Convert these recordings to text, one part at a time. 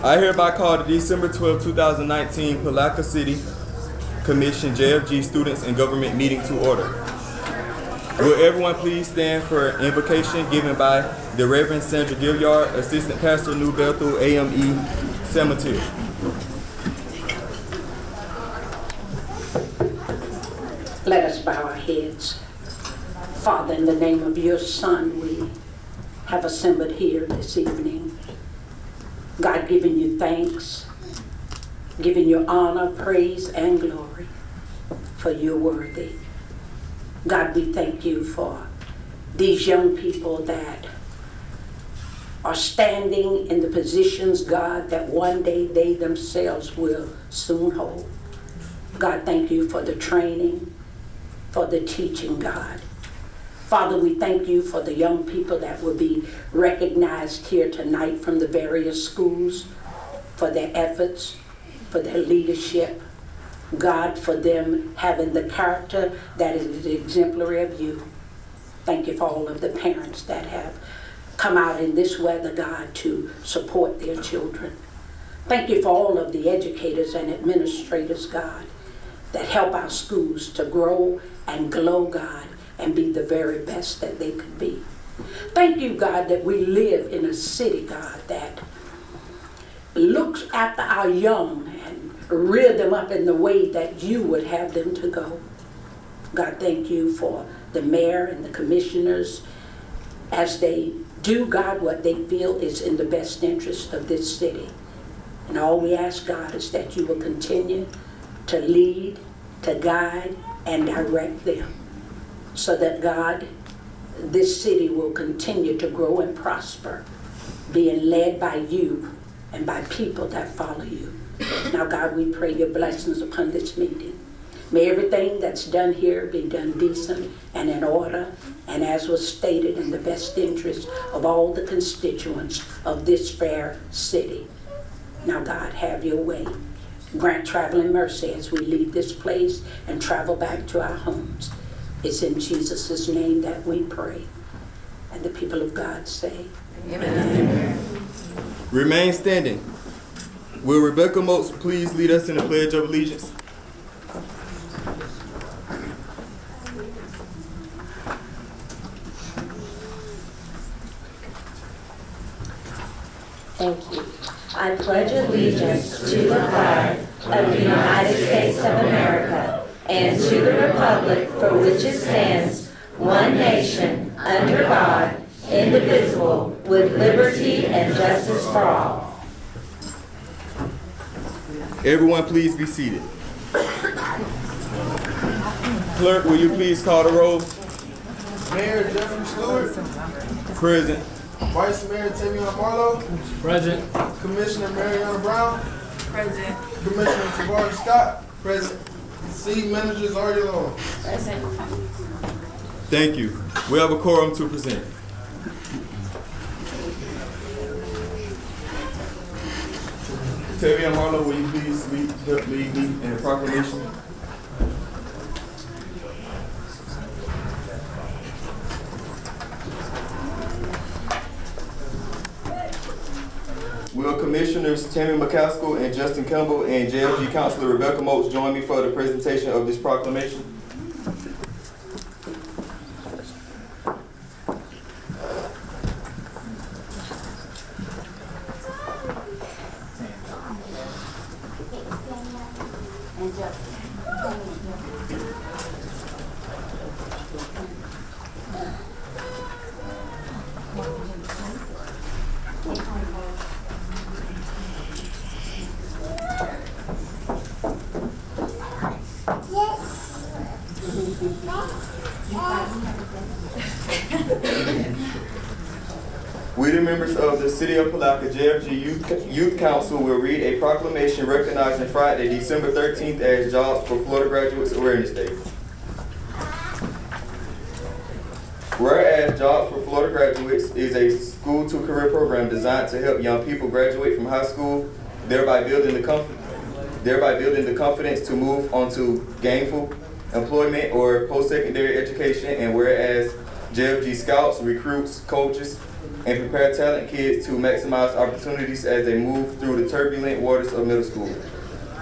I hereby call the December 12, 2019 Palaca City Commission JFG Students and Government meeting to order. Will everyone please stand for invocation given by the Reverend Sandra Gilliard, Assistant Pastor, New Bethel AME Cemetery. Let us bow our heads. Father, in the name of your Son, we have assembled here this evening. God, giving you thanks, giving you honor, praise, and glory, for you're worthy. God, we thank you for these young people that are standing in the positions, God, that one day they themselves will soon hold. God, thank you for the training, for the teaching, God. Father, we thank you for the young people that will be recognized here tonight from the various schools for their efforts, for their leadership. God, for them having the character that is exemplary of you. Thank you for all of the parents that have come out in this weather, God, to support their children. Thank you for all of the educators and administrators, God, that help our schools to grow and glow, God, and be the very best that they could be. Thank you, God, that we live in a city, God, that looks after our young and rear them up in the way that you would have them to go. God, thank you for the mayor and the commissioners as they do, God, what they feel is in the best interest of this city. And all we ask, God, is that you will continue to lead, to guide, and direct them, so that, God, this city will continue to grow and prosper, being led by you and by people that follow you. Now, God, we pray your blessings upon this meeting. May everything that's done here be done decent and in order, and as was stated, in the best interest of all the constituents of this fair city. Now, God, have your way. Grant traveling mercy as we leave this place and travel back to our homes. It's in Jesus' name that we pray. And the people of God say, Amen. Remain standing. Will Rebecca Moats please lead us in the Pledge of Allegiance? Thank you. I pledge allegiance to the flag of the United States of America and to the republic for which it stands, one nation, under God, indivisible, with liberty and justice for all. Everyone please be seated. Clerk, will you please call the roll? Mayor Jeffrey Stewart. Present. Vice Mayor Tamion Marlowe. Present. Commissioner Mariana Brown. Present. Commissioner Tavares Scott. Present. City Manager Zardy Long. Present. Thank you. We have a quorum to present. Tamion Marlowe, will you please lead me in the proclamation? Will Commissioners Tammy McCaskill and Justin Campbell and JFG Counselor Rebecca Moats join me for the presentation of this proclamation? We, the members of the City of Palaca JFG Youth Council, will read a proclamation recognizing Friday, December 13th as Jobs for Florida Graduates Awareness Day. Whereas Jobs for Florida Graduates is a school-to-career program designed to help young people graduate from high school, thereby building the confidence to move on to gainful employment or post-secondary education, and whereas JFG Scouts recruits, coaches, and prepare talented kids to maximize opportunities as they move through the turbulent waters of middle school,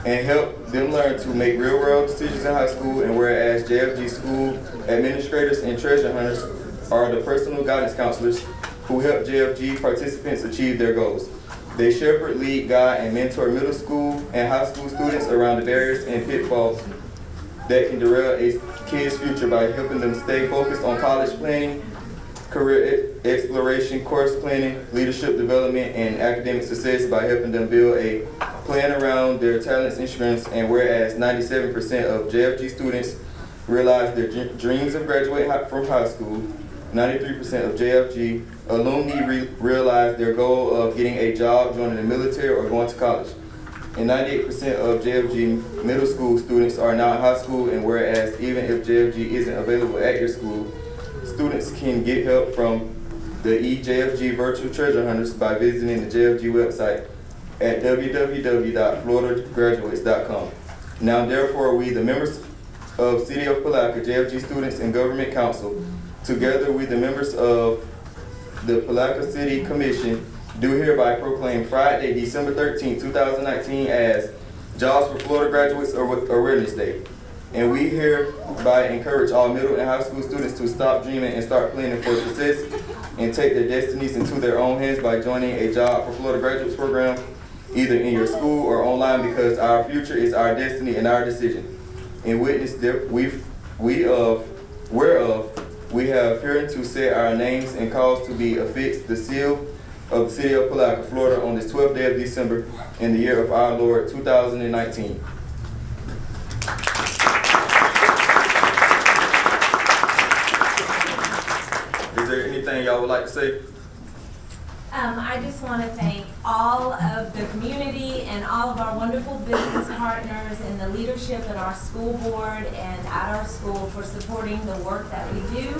and help them learn to make real-world decisions in high school. And whereas JFG school administrators and treasure hunters are the personal guidance counselors who help JFG participants achieve their goals. They shepherd, lead, guide, and mentor middle school and high school students around the barriers and pitfalls that can derail a kid's future by helping them stay focused on college planning, career exploration, course planning, leadership development, and academic success by helping them build a plan around their talents and strengths. And whereas 97% of JFG students realize their dreams of graduating from high school, 93% of JFG alumni realize their goal of getting a job, joining the military, or going to college. And 98% of JFG middle school students are now in high school. And whereas even if JFG isn't available at your school, students can get help from the EJFG Virtual Treasure Hunters by visiting the JFG website at www.floridagraduates.com. Now therefore, we, the members of City of Palatka, JFG Students and Government Council, together with the members of the Palatka City Commission, do hereby proclaim Friday, December 13, 2019 as Jobs for Florida Graduates Awareness Day. And we hereby encourage all middle and high school students to stop dreaming and start planning for success and take their destinies into their own hands by joining a Job for Florida Graduates program, either in your school or online, because our future is our destiny and our decision. In witness that whereof we have hereunto set our names and cause to be affixed the seal of the City of Palatka, Florida, on this 12th day of December in the year of our Lord 2019. Is there anything y'all would like to say? I just want to thank all of the community and all of our wonderful business partners and the leadership in our school board and at our school for supporting the work that we do.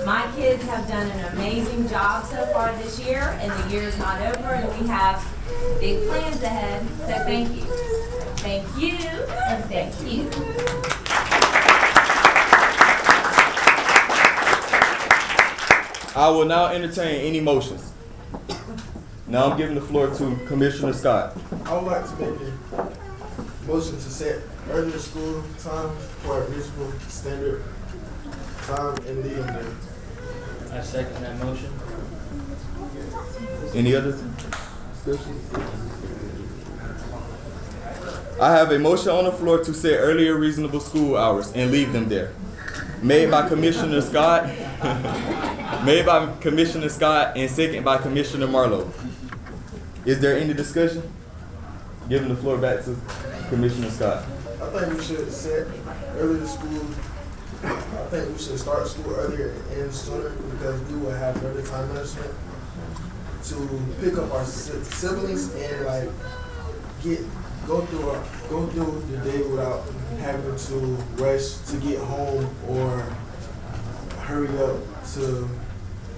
My kids have done an amazing job so far this year, and the year is not over, and we have big plans ahead. So thank you. Thank you, and thank you. I will now entertain any motions. Now I'm giving the floor to Commissioner Scott. I would like to make a motion to set earlier school time for a reasonable standard time and leave them there. I second that motion. Any other discussion? I have a motion on the floor to set earlier reasonable school hours and leave them there. Made by Commissioner Scott. Made by Commissioner Scott and second by Commissioner Marlowe. Is there any discussion? Giving the floor back to Commissioner Scott. I think we should set earlier school. I think we should start school earlier and end sooner because we will have better time management to pick up our siblings and like go through the day without having to rush to get home or hurry up to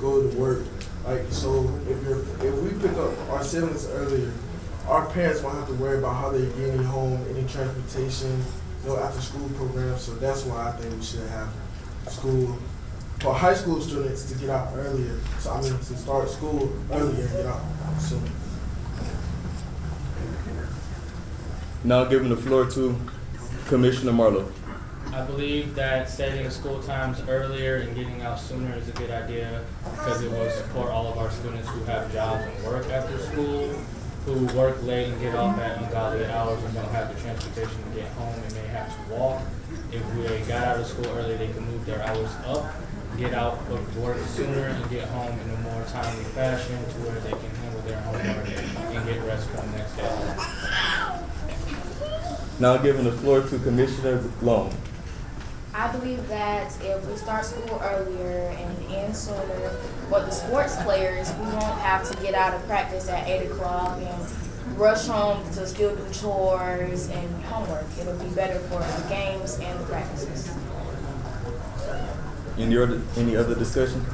go to work. Like, so if we pick up our siblings earlier, our parents won't have to worry about how they're getting home, any transportation, after school programs. So that's why I think we should have school for high school students to get out earlier. So I mean to start school earlier and get out sooner. Now giving the floor to Commissioner Marlowe. I believe that setting school times earlier and getting out sooner is a good idea because it will support all of our students who have jobs and work after school, who work late and get off at ungodly hours and don't have the transportation to get home and may have to walk. If they got out of school early, they can move their hours up, get out of work sooner and get home in a more timely fashion to where they can handle their homework and get rest for the next day. Now giving the floor to Commissioner Long. I believe that if we start school earlier and end sooner, for the sports players, we won't have to get out of practice at 8 o'clock and rush home to still do chores and homework. It'll be better for the games and the practices. Any other discussion?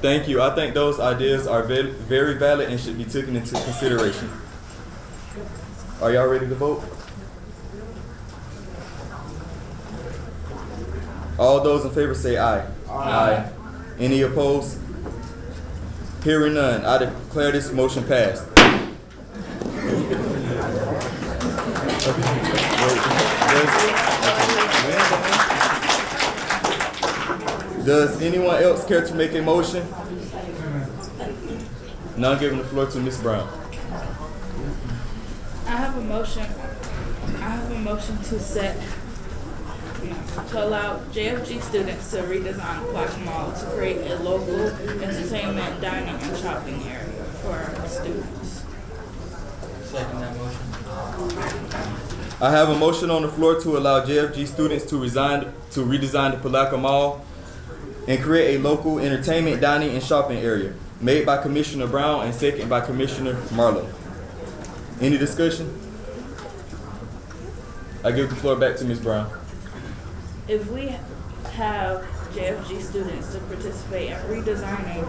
Thank you. I think those ideas are very valid and should be taken into consideration. Are y'all ready to vote? All those in favor say aye. Aye. Any opposed? Hearing none, I declare this motion passed. Does anyone else care to make a motion? Now I'm giving the floor to Ms. Brown. I have a motion to allow JFG students to redesign Plaque Mall to create a local entertainment, dining, and shopping area for our students. Second that motion. I have a motion on the floor to allow JFG students to redesign the Palaca Mall and create a local entertainment, dining, and shopping area, made by Commissioner Brown and second by Commissioner Marlowe. Any discussion? I give the floor back to Ms. Brown. If we have JFG students to participate in redesigning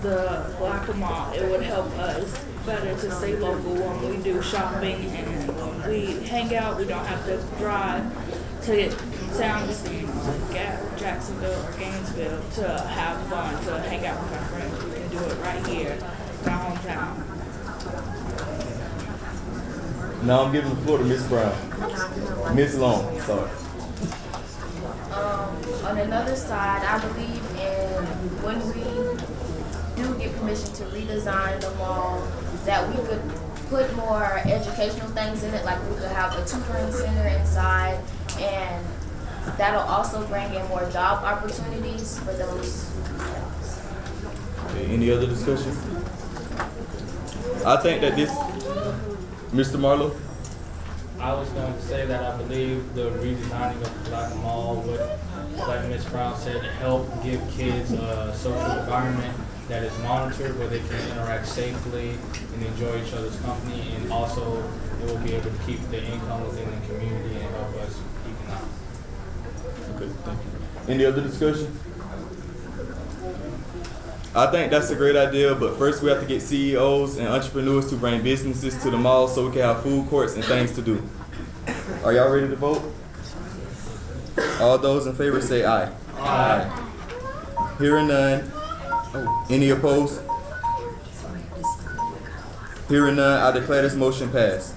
the Palaca Mall, it would help us better to stay local when we do shopping and when we hang out. We don't have to drive to town like Jacksonville or Gainesville to have fun, to hang out with our friends. We can do it right here in our hometown. Now I'm giving the floor to Ms. Brown. Ms. Long, sorry. On another side, I believe in when we do get permission to redesign the mall, that we could put more educational things in it, like we could have a tutoring center inside, and that'll also bring in more job opportunities for those. Okay, any other discussion? I think that this, Mr. Marlowe? I was going to say that I believe the redesigning of the Palaca Mall would, like Ms. Brown said, help give kids a social environment that is monitored where they can interact safely and enjoy each other's company, and also it will be able to keep the income within the community and help us economically. Okay, thank you. Any other discussion? I think that's a great idea, but first we have to get CEOs and entrepreneurs to bring businesses to the mall so we can have food courts and things to do. Are y'all ready to vote? All those in favor say aye. Aye. Hearing none. Any opposed? Hearing none, I declare this motion passed.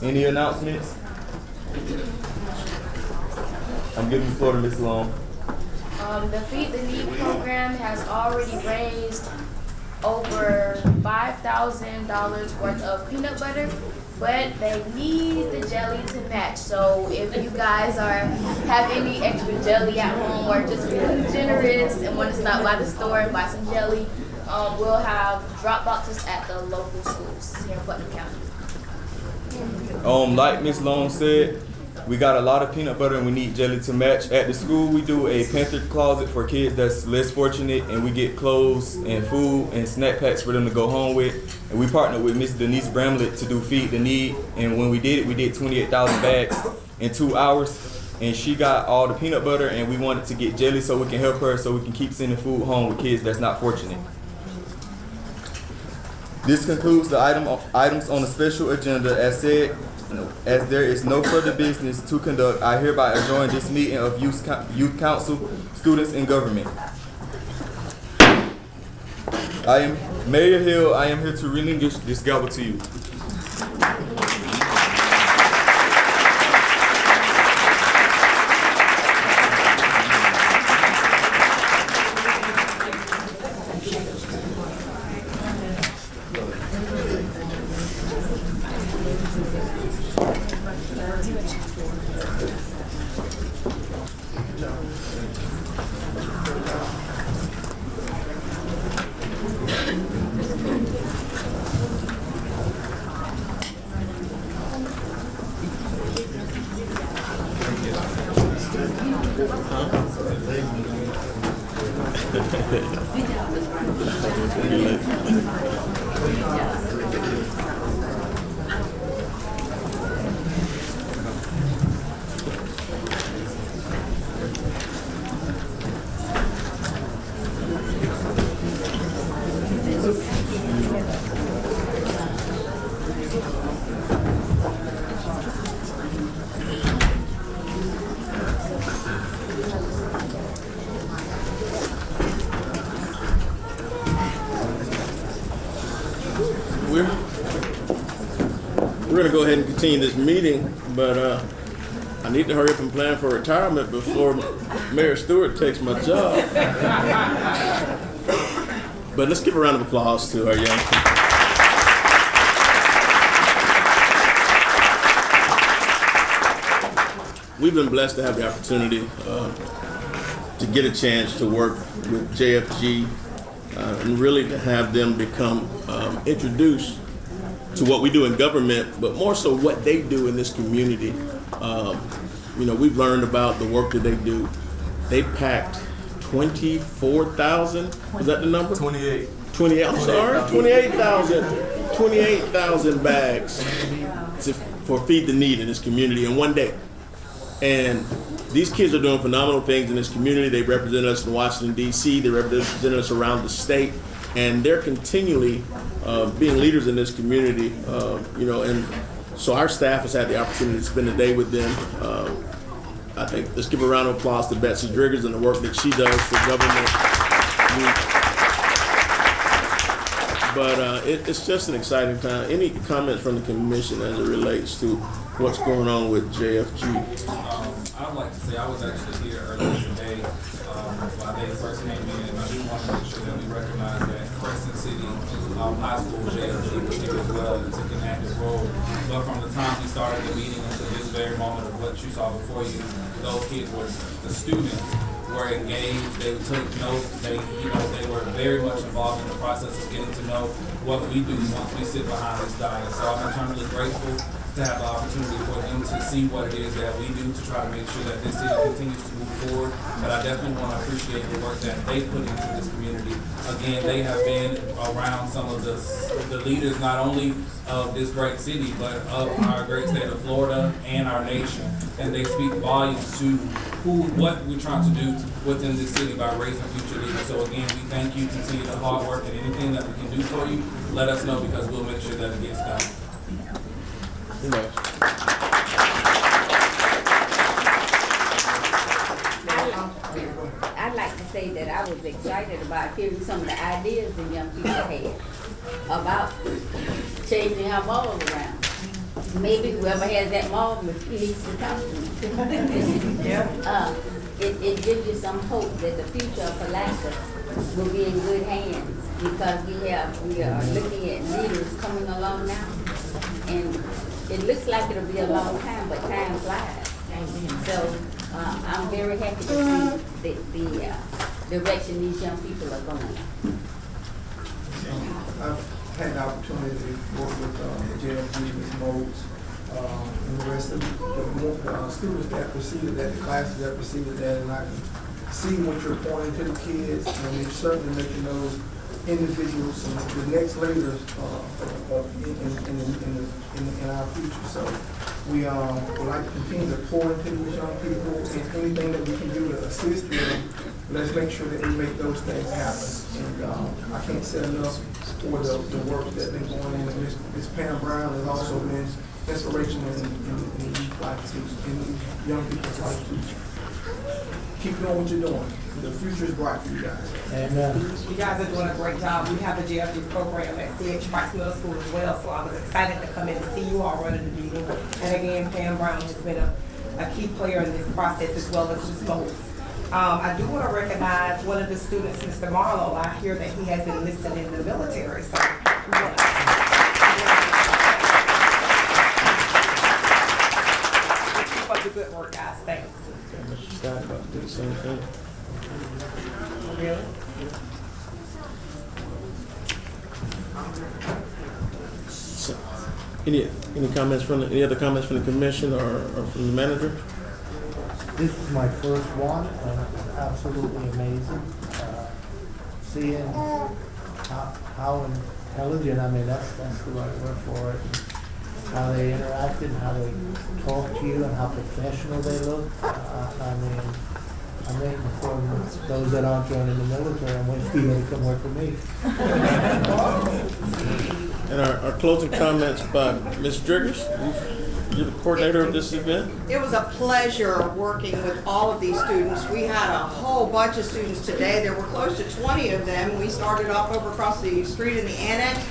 Any announcements? I'm giving the floor to Ms. Long. The Feed the Need program has already raised over $5,000 worth of peanut butter, but they need the jelly to match. So if you guys have any extra jelly at home or just feeling generous and want to stop by the store and buy some jelly, we'll have drop boxes at the local schools here in Putnam County. Like Ms. Long said, we got a lot of peanut butter and we need jelly to match. At the school, we do a pantry closet for kids that's less fortunate, and we get clothes and food and snack packs for them to go home with. And we partnered with Ms. Denise Bramlett to do Feed the Need. And when we did it, we did 28,000 bags in 2 hours. And she got all the peanut butter, and we wanted to get jelly so we can help her, so we can keep sending food home with kids that's not fortunate. This concludes the items on the special agenda. As there is no further business to conduct, I hereby adjourn this meeting of Youth Council, Students in Government. I am Mayor Hill. I am here to relinquish this gavel to you. We're gonna go ahead and continue this meeting, but I need to hurry up and plan for retirement before Mayor Stewart takes my job. But let's give a round of applause to our young people. We've been blessed to have the opportunity to get a chance to work with JFG and really to have them become introduced to what we do in government, but more so what they do in this community. You know, we've learned about the work that they do. They packed 24,000, is that the number? 28. 28, I'm sorry, 28,000 bags for Feed the Need in this community in one day. And these kids are doing phenomenal things in this community. They represent us in Washington, D.C. They represent us around the state. And they're continually being leaders in this community, you know, and so our staff has had the opportunity to spend a day with them. I think let's give a round of applause to Betsy Driggers and the work that she does for government. But it's just an exciting time. Any comments from the commission as it relates to what's going on with JFG? I'd like to say I was actually here earlier today when they first came in, and I do want to make sure that we recognize that Crescent City High School JFG was here as well and took an active role. But from the time we started the meeting until this very moment of what you saw before you, those kids were the students were engaged. They took notes. They were very much involved in the process of getting to know what we do once we sit behind this dais. So I'm eternally grateful to have the opportunity for them to see what it is that we do to try to make sure that this city continues to move forward. But I definitely want to appreciate the work that they put into this community. Again, they have been around some of the leaders, not only of this great city, but of our great state of Florida and our nation. And they speak volumes to what we're trying to do within this city by raising future leaders. So again, we thank you, continue the hard work, and anything that we can do for you, let us know because we'll make sure that it gets done. I'd like to say that I was excited about hearing some of the ideas the young people had about changing our malls around. Maybe whoever has that mall needs to talk to me. It gives you some hope that the future of Palatka will be in good hands because we are looking at leaders coming along now, and it looks like it'll be a long time, but time flies. So I'm very happy to see the direction these young people are going. I've had the opportunity to work with JFG, Ms. Modes, and the rest of the students that preceded that, the classes that preceded that, and I can see what you're pointing to the kids, and you're certainly making those individuals and the next leaders in our future. So we would like to continue to pour into these young people, and anything that we can do to assist them, let's make sure that we make those things happen. And I can't say enough for the work that's been going on. Ms. Pam Brown has also been inspirational in youth life too, in young people's life too. Keep doing what you're doing. The future is bright for you guys. Amen. You guys are doing a great job. We have the JFG program at CH Price Middle School as well, so I was excited to come in and see you all running the meeting. And again, Pam Brown has been a key player in this process as well as Ms. Moles. I do want to recognize one of the students, Mr. Marlowe. I hear that he has enlisted in the military, so keep up the good work, guys. Thanks. Mr. Scott about to do the same thing. Really? So, any comments from any other comments from the commission or from the manager? This is my first one, and absolutely amazing. Seeing how intelligent, I mean, that's the right word for it. How they interacted, how they talk to you, and how professional they look. I mean, I'm waiting for those that aren't joining the military. I'm waiting for you to come work for me. And our closing comments by Ms. Driggers. You're the coordinator of this event. It was a pleasure working with all of these students. We had a whole bunch of students today. There were close to 20 of them. We started off over across the street in the annex.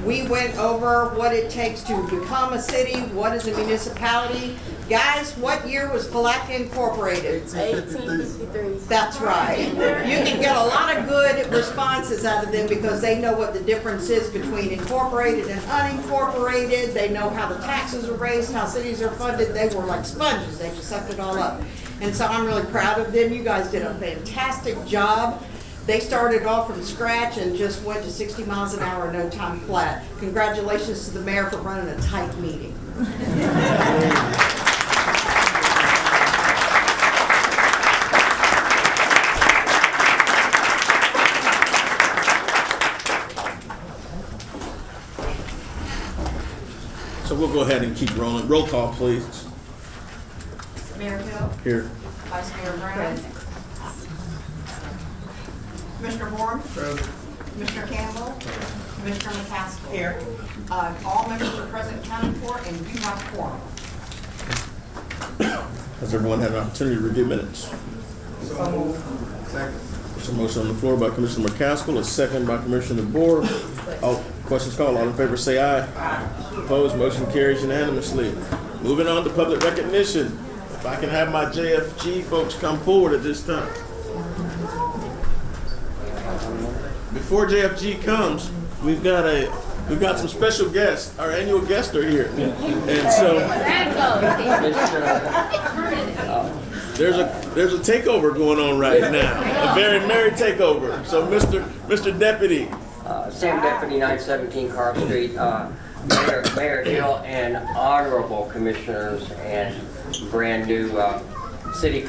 We went over what it takes to become a city, what is a municipality. Guys, what year was Palatka incorporated? 1853. That's right. You can get a lot of good responses out of them because they know what the difference is between incorporated and unincorporated. They know how the taxes are raised, how cities are funded. They were like sponges. They just sucked it all up. And so I'm really proud of them. You guys did a fantastic job. They started off from scratch and just went to 60 miles an hour, no time flat. Congratulations to the mayor for running a tight meeting. So we'll go ahead and keep rolling. Roll call, please. Mayor Hill, Here. Vice Mayor Brown, Commissioner Warren, Commissioner Campbell, Commissioner McCaskill. Here. All members are present accounted for, and you have a quorum. Has everyone had an opportunity to review minutes? Second. There's a motion on the floor by Commissioner McCaskill, a second by Commissioner Bohr. All questions called. All in favor say aye. Opposed, motion carries unanimously. Moving on to public recognition. If I can have my JFG folks come forward at this time. Before JFG comes, we've got some special guests. Our annual guests are here, and so there's a takeover going on right now, a very merry takeover. So, Mr. Deputy, Sam Deputy, 917 Carp Street, Mayor Hill, and honorable commissioners, and brand new city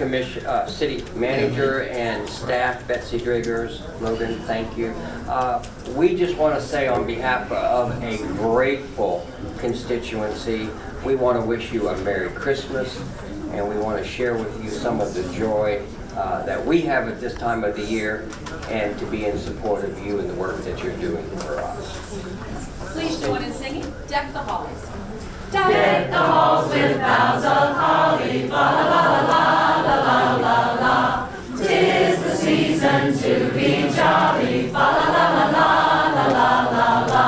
manager and staff, Betsy Driggers, Logan, thank you. We just want to say on behalf of a grateful constituency, we want to wish you a Merry Christmas, and we want to share with you some of the joy that we have at this time of the year, and to be in support of you and the work that you're doing for us. Please join in singing Deck the Halls. Deck the halls with boughs of holly, fa la la la la la la la. 'Tis the season to be jolly, fa la la la la la la la.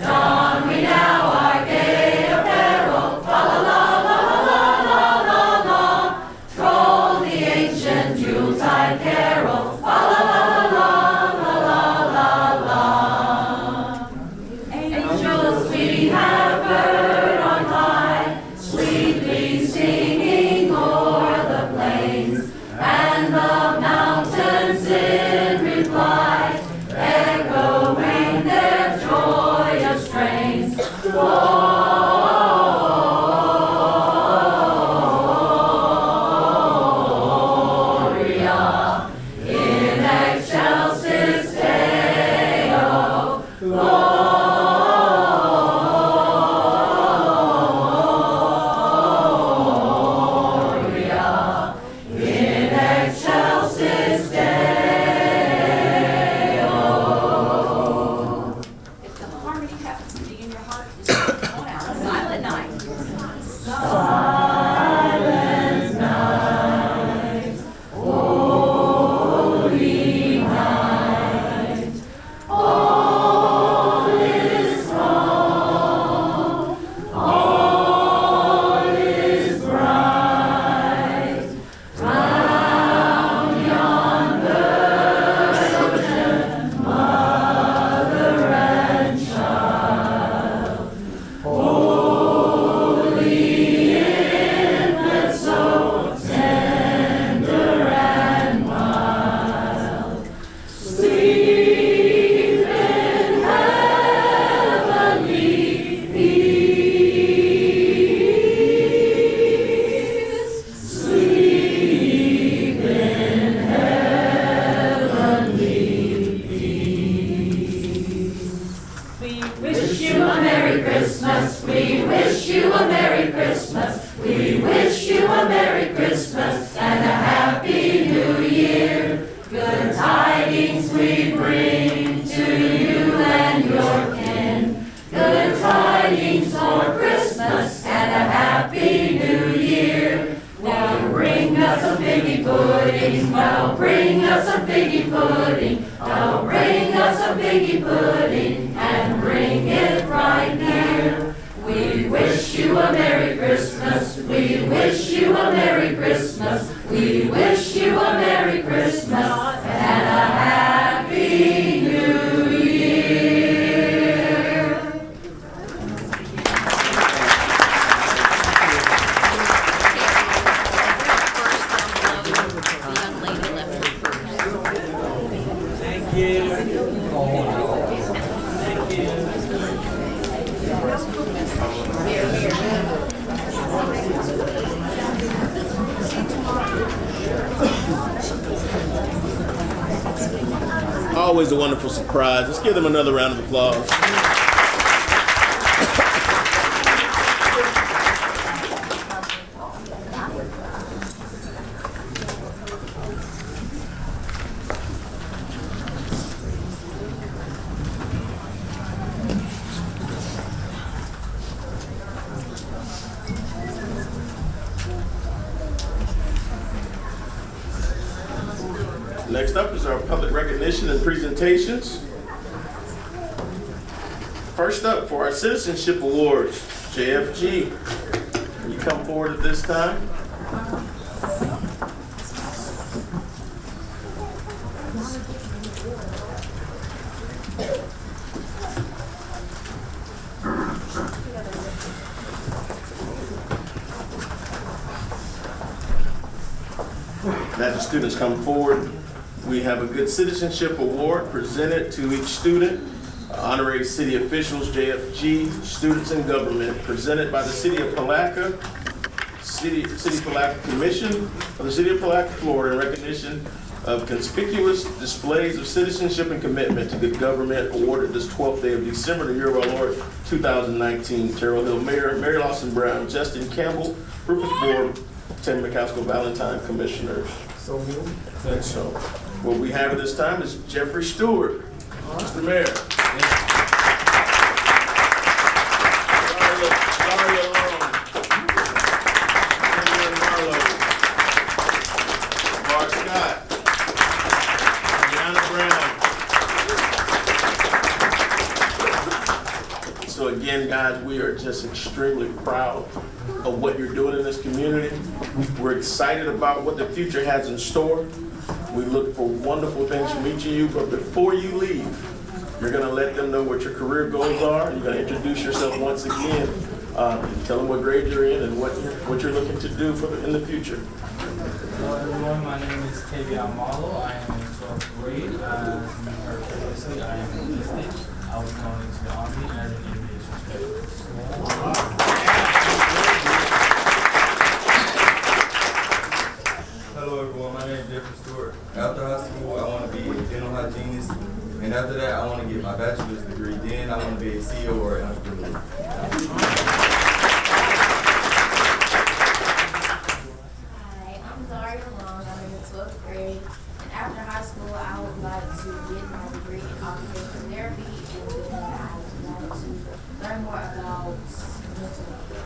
Don we now our gay apparel, fa la la la la la la la. Troll the ancient Yuletide carol, fa la la la la la la la. Angels we have heard on high, sweetly singing o'er the plains, and the mountains in reply, echoing their joyous strains. Gloria in excelsis Deo. Gloria in excelsis Deo. If the harmony happens to be in your heart, just sing on out. Silent night. Silent night, holy night, all is calm, all is bright, round yon virgin, mother and child, holy infant, so tender and mild, sleep in heavenly peace, sleep in heavenly peace. We wish you a Merry Christmas, we wish you a Merry Christmas, we wish you a Merry Christmas and a Happy New Year. Good tidings we bring to you and your kin, good tidings for Christmas and a Happy New Year. Now bring us a figgy pudding, now bring us a figgy pudding, now bring us a figgy pudding, and bring bring it right near. We wish you a Merry Christmas. We wish you a Merry Christmas. We wish you a Merry Christmas and a Happy New Year. Thank you. Always a wonderful surprise. Let's give them another round of applause. Next up is our public recognition and presentations. First up for our Citizenship Awards, JFG. Can you come forward at this time? As the students come forward, we have a Good Citizenship Award presented to each student. Honorary city officials, JFG, students in government, presented by the City of Palatka, City Palatka Commission of the City of Palatka, Florida, in recognition of conspicuous displays of citizenship and commitment to good government, awarded this 12th day of December, the year of our Lord 2019. Terrell Hill Mayor, Mary Lawson Brown, Justin Campbell, Rufus Board, Tim McCaskill Valentine, Commissioners. So moved. And so, what we have at this time is Jeffrey Stewart. Mr. Mayor. Daria Long. Henry Marlowe. Bart Scott. Deanna Brown. So again, guys, we are just extremely proud of what you're doing in this community. We're excited about what the future has in store. We look for wonderful things from each of you, but before you leave, you're going to let them know what your career goals are. You're going to introduce yourself once again. Tell them what grade you're in and what you're looking to do in the future. Hello everyone, my name is Tavion Marlowe. I am in 12th grade. As you heard previously, I am enlisted. I was going into the Army as an aviation specialist. Hello everyone, my name is Jeffrey Stewart. After high school, I want to be a dental hygienist, and after that, I want to get my bachelor's degree. Then I want to be a CEO or an entrepreneur. Hi, I'm Daria Long. I'm in the 12th grade. And after high school, I would like to get my degree in occupational therapy, and then I would like to learn more about mental health.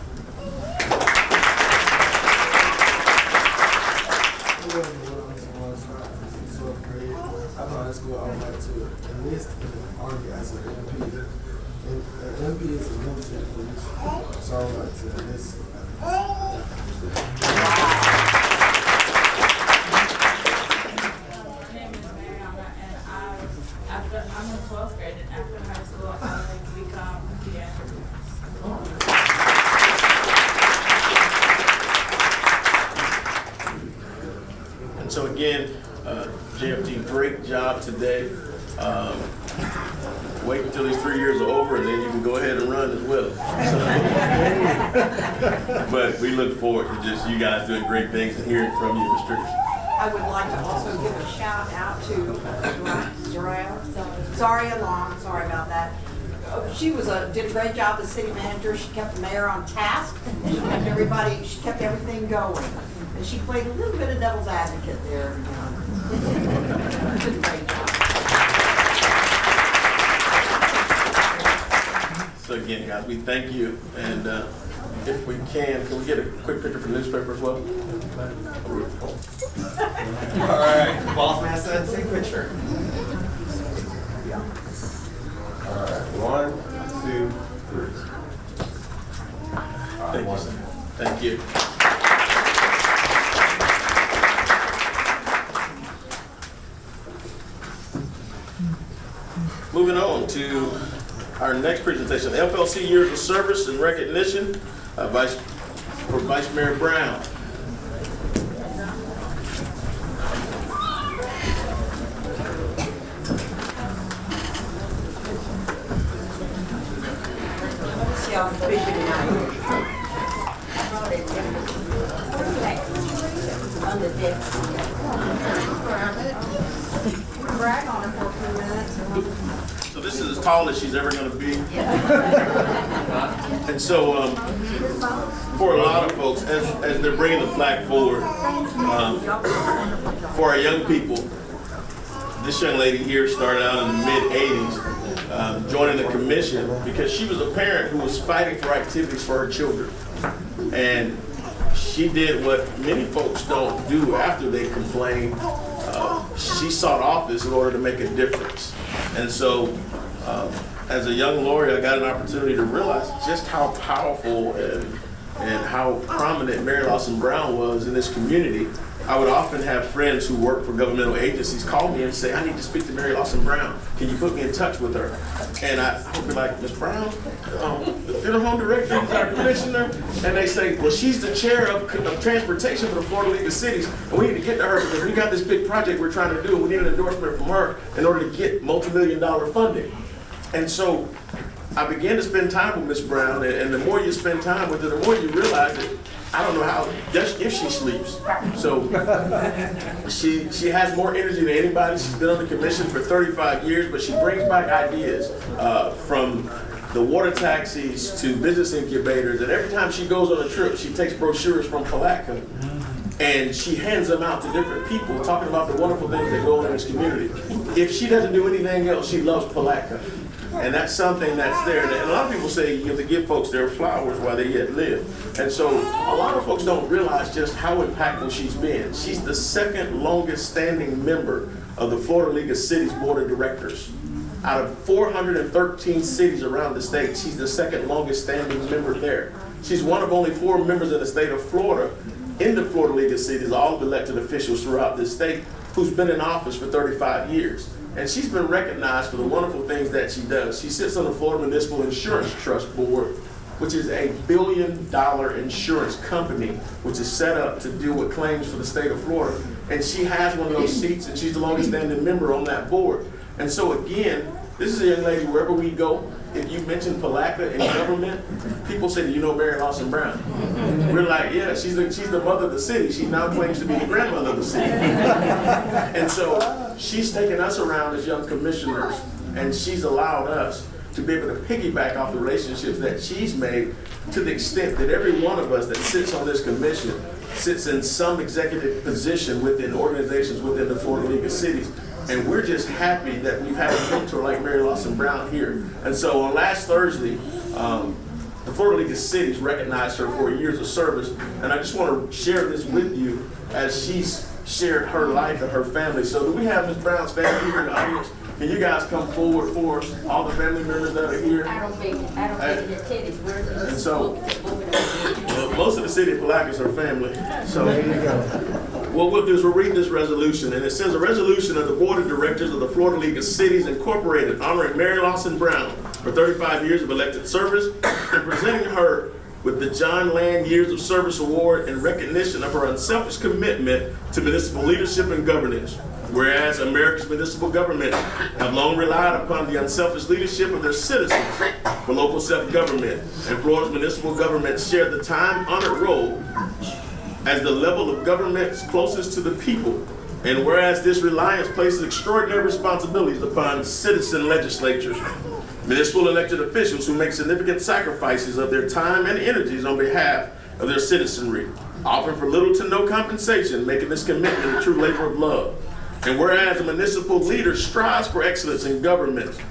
After high school, I would like to enlist in the Army as an MP. And MP is a military police, so I would like to enlist. My name is Mariana, and I'm in 12th grade, and after high school, I would like to become a pediatrician. And so again, JFD, great job today. Wait until these 3 years are over and then you can go ahead and run as well. But we look forward to just you guys doing great things and hearing from you, Mr. I would like to also give a shout out to Zaria Long, sorry about that. She did a great job as city manager. She kept the mayor on task. She kept everything going. And she played a little bit of devil's advocate there. Did a great job. So again, guys, we thank you. And if we can we get a quick picture for the newspaper as well? All right, boss man said, take a picture. All right, 1, 2, 3. Thank you. Thank you. Moving on to our next presentation, FLC Years of Service and Recognition, Vice Mayor Brown. Y'all speaking tonight. On the desk. Brag on it for a few minutes. So this is as tall as she's ever going to be. And so for a lot of folks, as they're bringing the plaque forward, for our young people, this young lady here started out in the mid-'80s, joining the commission because she was a parent who was fighting for activities for her children. And she did what many folks don't do after they complain. She sought office in order to make a difference. And so as a young lawyer, I got an opportunity to realize just how powerful and how prominent Mary Lawson Brown was in this community. I would often have friends who work for governmental agencies call me and say, I need to speak to Mary Lawson Brown. Can you put me in touch with her? And I would be like, Ms. Brown, the funeral home director is our commissioner. And they say, well, she's the chair of transportation for the Florida League of Cities. And we need to get to her because we got this big project we're trying to do. And we need an endorsement from her in order to get multi-million-dollar funding. And so I began to spend time with Ms. Brown. And the more you spend time with her, the more you realize that I don't know how, just if she sleeps. So she has more energy than anybody. She's been on the commission for 35 years, but she brings back ideas from the water taxis to business incubators. And every time she goes on a trip, she takes brochures from Palatka and she hands them out to different people talking about the wonderful things that go on in this community. If she doesn't do anything else, she loves Palatka. And that's something that's there. And a lot of people say you have to give folks their flowers while they yet live. And so a lot of folks don't realize just how impactful she's been. She's the second longest standing member of the Florida League of Cities Board of Directors. Out of 413 cities around the state, she's the second longest standing member there. She's one of only 4 members in the state of Florida in the Florida League of Cities, all elected officials throughout this state, who's been in office for 35 years. And she's been recognized for the wonderful things that she does. She sits on the Florida Municipal Insurance Trust Board, which is a $1 billion insurance company, which is set up to deal with claims for the state of Florida. And she has one of those seats, and she's the longest standing member on that board. And so again, this is a young lady, wherever we go, if you mention Palatka in government, people say, do you know Mary Lawson Brown? We're like, yeah, she's the mother of the city. She now claims to be the grandmother of the city. And so she's taken us around as young commissioners, and she's allowed us to be able to piggyback off the relationships that she's made, to the extent that every one of us that sits on this commission sits in some executive position within organizations within the Florida League of Cities. And we're just happy that we've had a mentor like Mary Lawson Brown here. And so on last Thursday, the Florida League of Cities recognized her for years of service. And I just want to share this with you as she's shared her life and her family. So do we have Ms. Brown's family here in the audience? Can you guys come forward for us, all the family members that are here? I don't think the teddies were. And so, most of the city of Palatka is her family. So, what we'll do is we'll read this resolution, and it says, a resolution of the Board of Directors of the Florida League of Cities Incorporated honoring Mary Lawson Brown for 35 years of elected service and presenting her with the John Land Years of Service Award in recognition of her unselfish commitment to municipal leadership and governance. Whereas America's municipal government have long relied upon the unselfish leadership of their citizens for local self-government, and Florida's municipal government share the time-honored role as the level of government closest to the people. And whereas this reliance places extraordinary responsibilities upon citizen legislatures, municipal elected officials who make significant sacrifices of their time and energies on behalf of their citizenry, often for little to no compensation, making this commitment a true labor of love. And whereas a municipal leader strives for excellence in government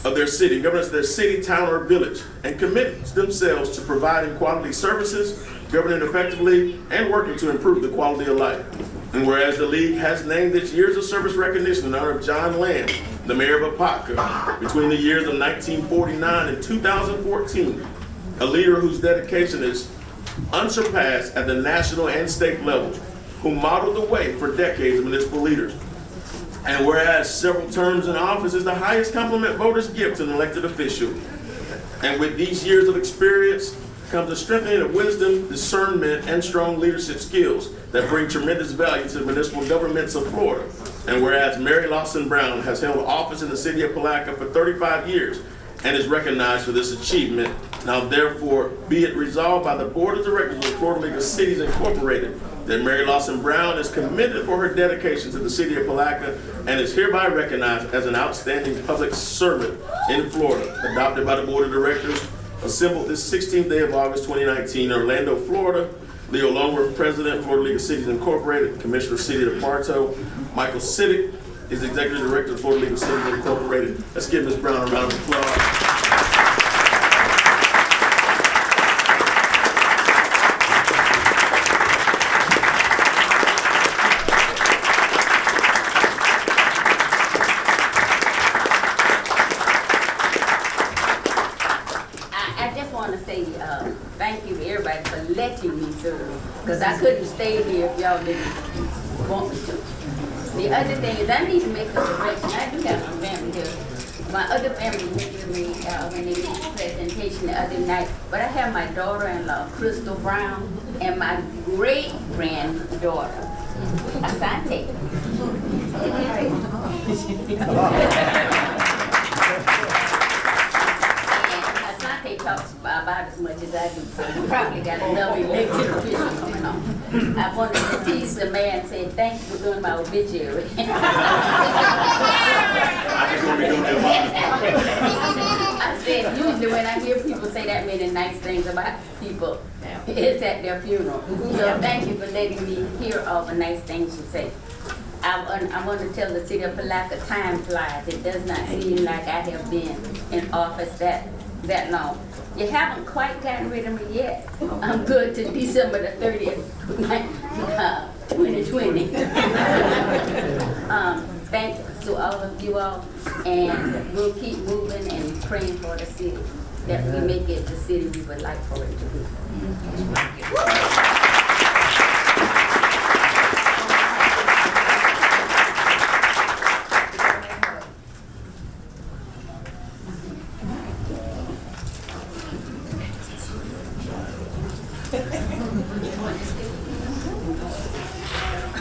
of their city, governance of their city, town, or village, and commits themselves to providing quality services, governing effectively, and working to improve the quality of life. And whereas the league has named its years of service recognition in honor of John Lamb, the mayor of Apopka, between the years of 1949 and 2014, a leader whose dedication is unsurpassed at the national and state levels, who modeled the way for decades of municipal leaders. And whereas several terms in office is the highest compliment voters give to an elected official, and with these years of experience comes a strengthening of wisdom, discernment, and strong leadership skills that bring tremendous value to the municipal governments of Florida. And whereas Mary Lawson Brown has held office in the city of Palatka for 35 years and is recognized for this achievement, now therefore be it resolved by the Board of Directors of Florida League of Cities Incorporated that Mary Lawson Brown is commended for her dedication to the city of Palatka and is hereby recognized as an outstanding public servant in Florida, adopted by the Board of Directors, assembled this 16th day of August 2019 in Orlando, Florida. Leo Longworth, President, Florida League of Cities Incorporated, Commissioner of City of Parto. Michael Siddick is Executive Director of Florida League of Cities Incorporated. Let's give Ms. Brown a round of applause. Thank you to everybody for letting me serve, because I couldn't stay here if y'all didn't want me to. The other thing is I need to make a correction. I do have some family here. My other family met with me when they did the presentation the other night, but I have my daughter-in-law, Crystal Brown, and my great-granddaughter, Asante. Asante talks about as much as I do, so you probably got another elected official coming on. I wanted to tease the man and say thank you for doing my obituary. I just want to be doing that. I said usually when I hear people say that many nice things about people, it's at their funeral. So thank you for letting me hear all the nice things you say. I want to tell the city of Palatka, time flies. It does not seem like I have been in office that long. You haven't quite gotten rid of me yet. I'm good to December the 30th, 2020. Thanks to all of you all, and we'll keep moving and praying for the city, that we make it the city we would like for it to be.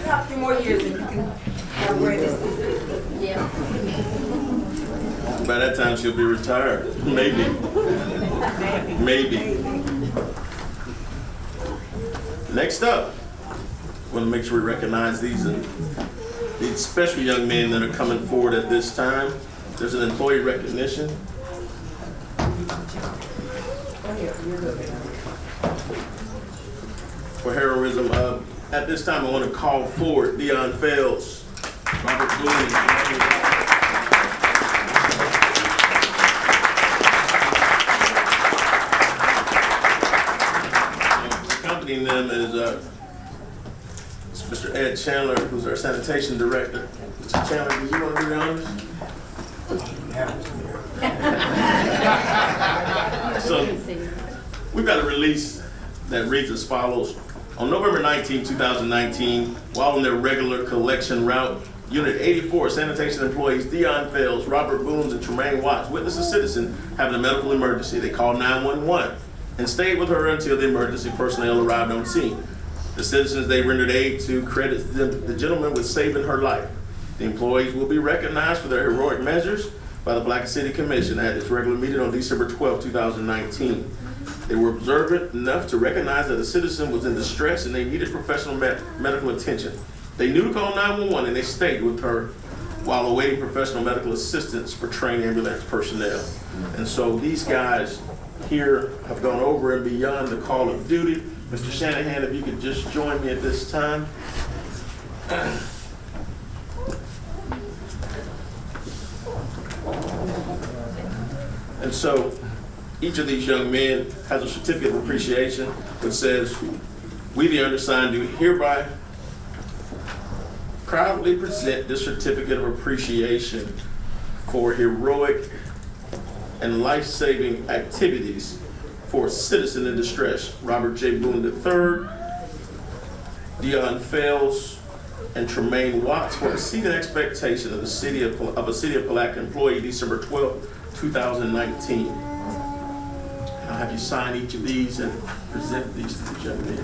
A few more years and you can have where this is. Yeah. By that time, she'll be retired. Maybe. Maybe. Next up, I want to make sure we recognize these special young men that are coming forward at this time. There's an employee recognition. For heroism, at this time I want to call forward Dion Fels, Robert Boone, accompanying them is Mr. Ed Chandler, who's our sanitation director. Mr. Chandler, do you want to do the honors? So we've got a release that reads as follows. On November 19, 2019, while on their regular collection route, Unit 84 sanitation employees Dion Fels, Robert Boones, and Tremaine Watts witnessed a citizen having a medical emergency. They called 911 and stayed with her until the emergency personnel arrived on scene. The citizens they rendered aid to credit the gentleman with saving her life. The employees will be recognized for their heroic measures by the Palatka City Commission at its regular meeting on December 12, 2019. They were observant enough to recognize that a citizen was in distress and they needed professional medical attention. They knew to call 911 and they stayed with her while awaiting professional medical assistance for trained ambulance personnel. And so these guys here have gone over and beyond the call of duty. Mr. Shanahan, if you could just join me at this time. And so each of these young men has a certificate of appreciation that says, we the undersigned do hereby proudly present this certificate of appreciation for heroic and life-saving activities for a citizen in distress, Robert J. Boone III, Dion Fales, and Tremaine Watts for exceeding expectation of a City of Palatka employee, December 12, 2019. I'll have you sign each of these and present these to the young men.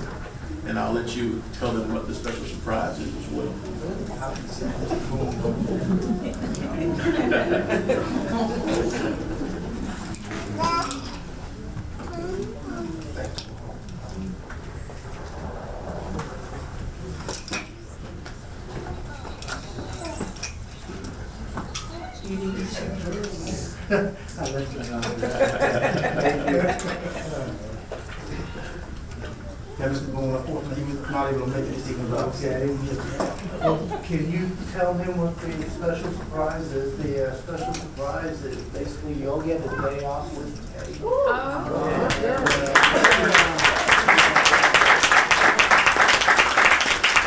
And I'll let you tell them what the special surprise is as well. I'll let you know. Thank you. Yeah, Mr. Boone, unfortunately, he was not able to make it. Okay. Well, can you tell him what the special surprise is? The special surprise is basically you'll get a day off with pay.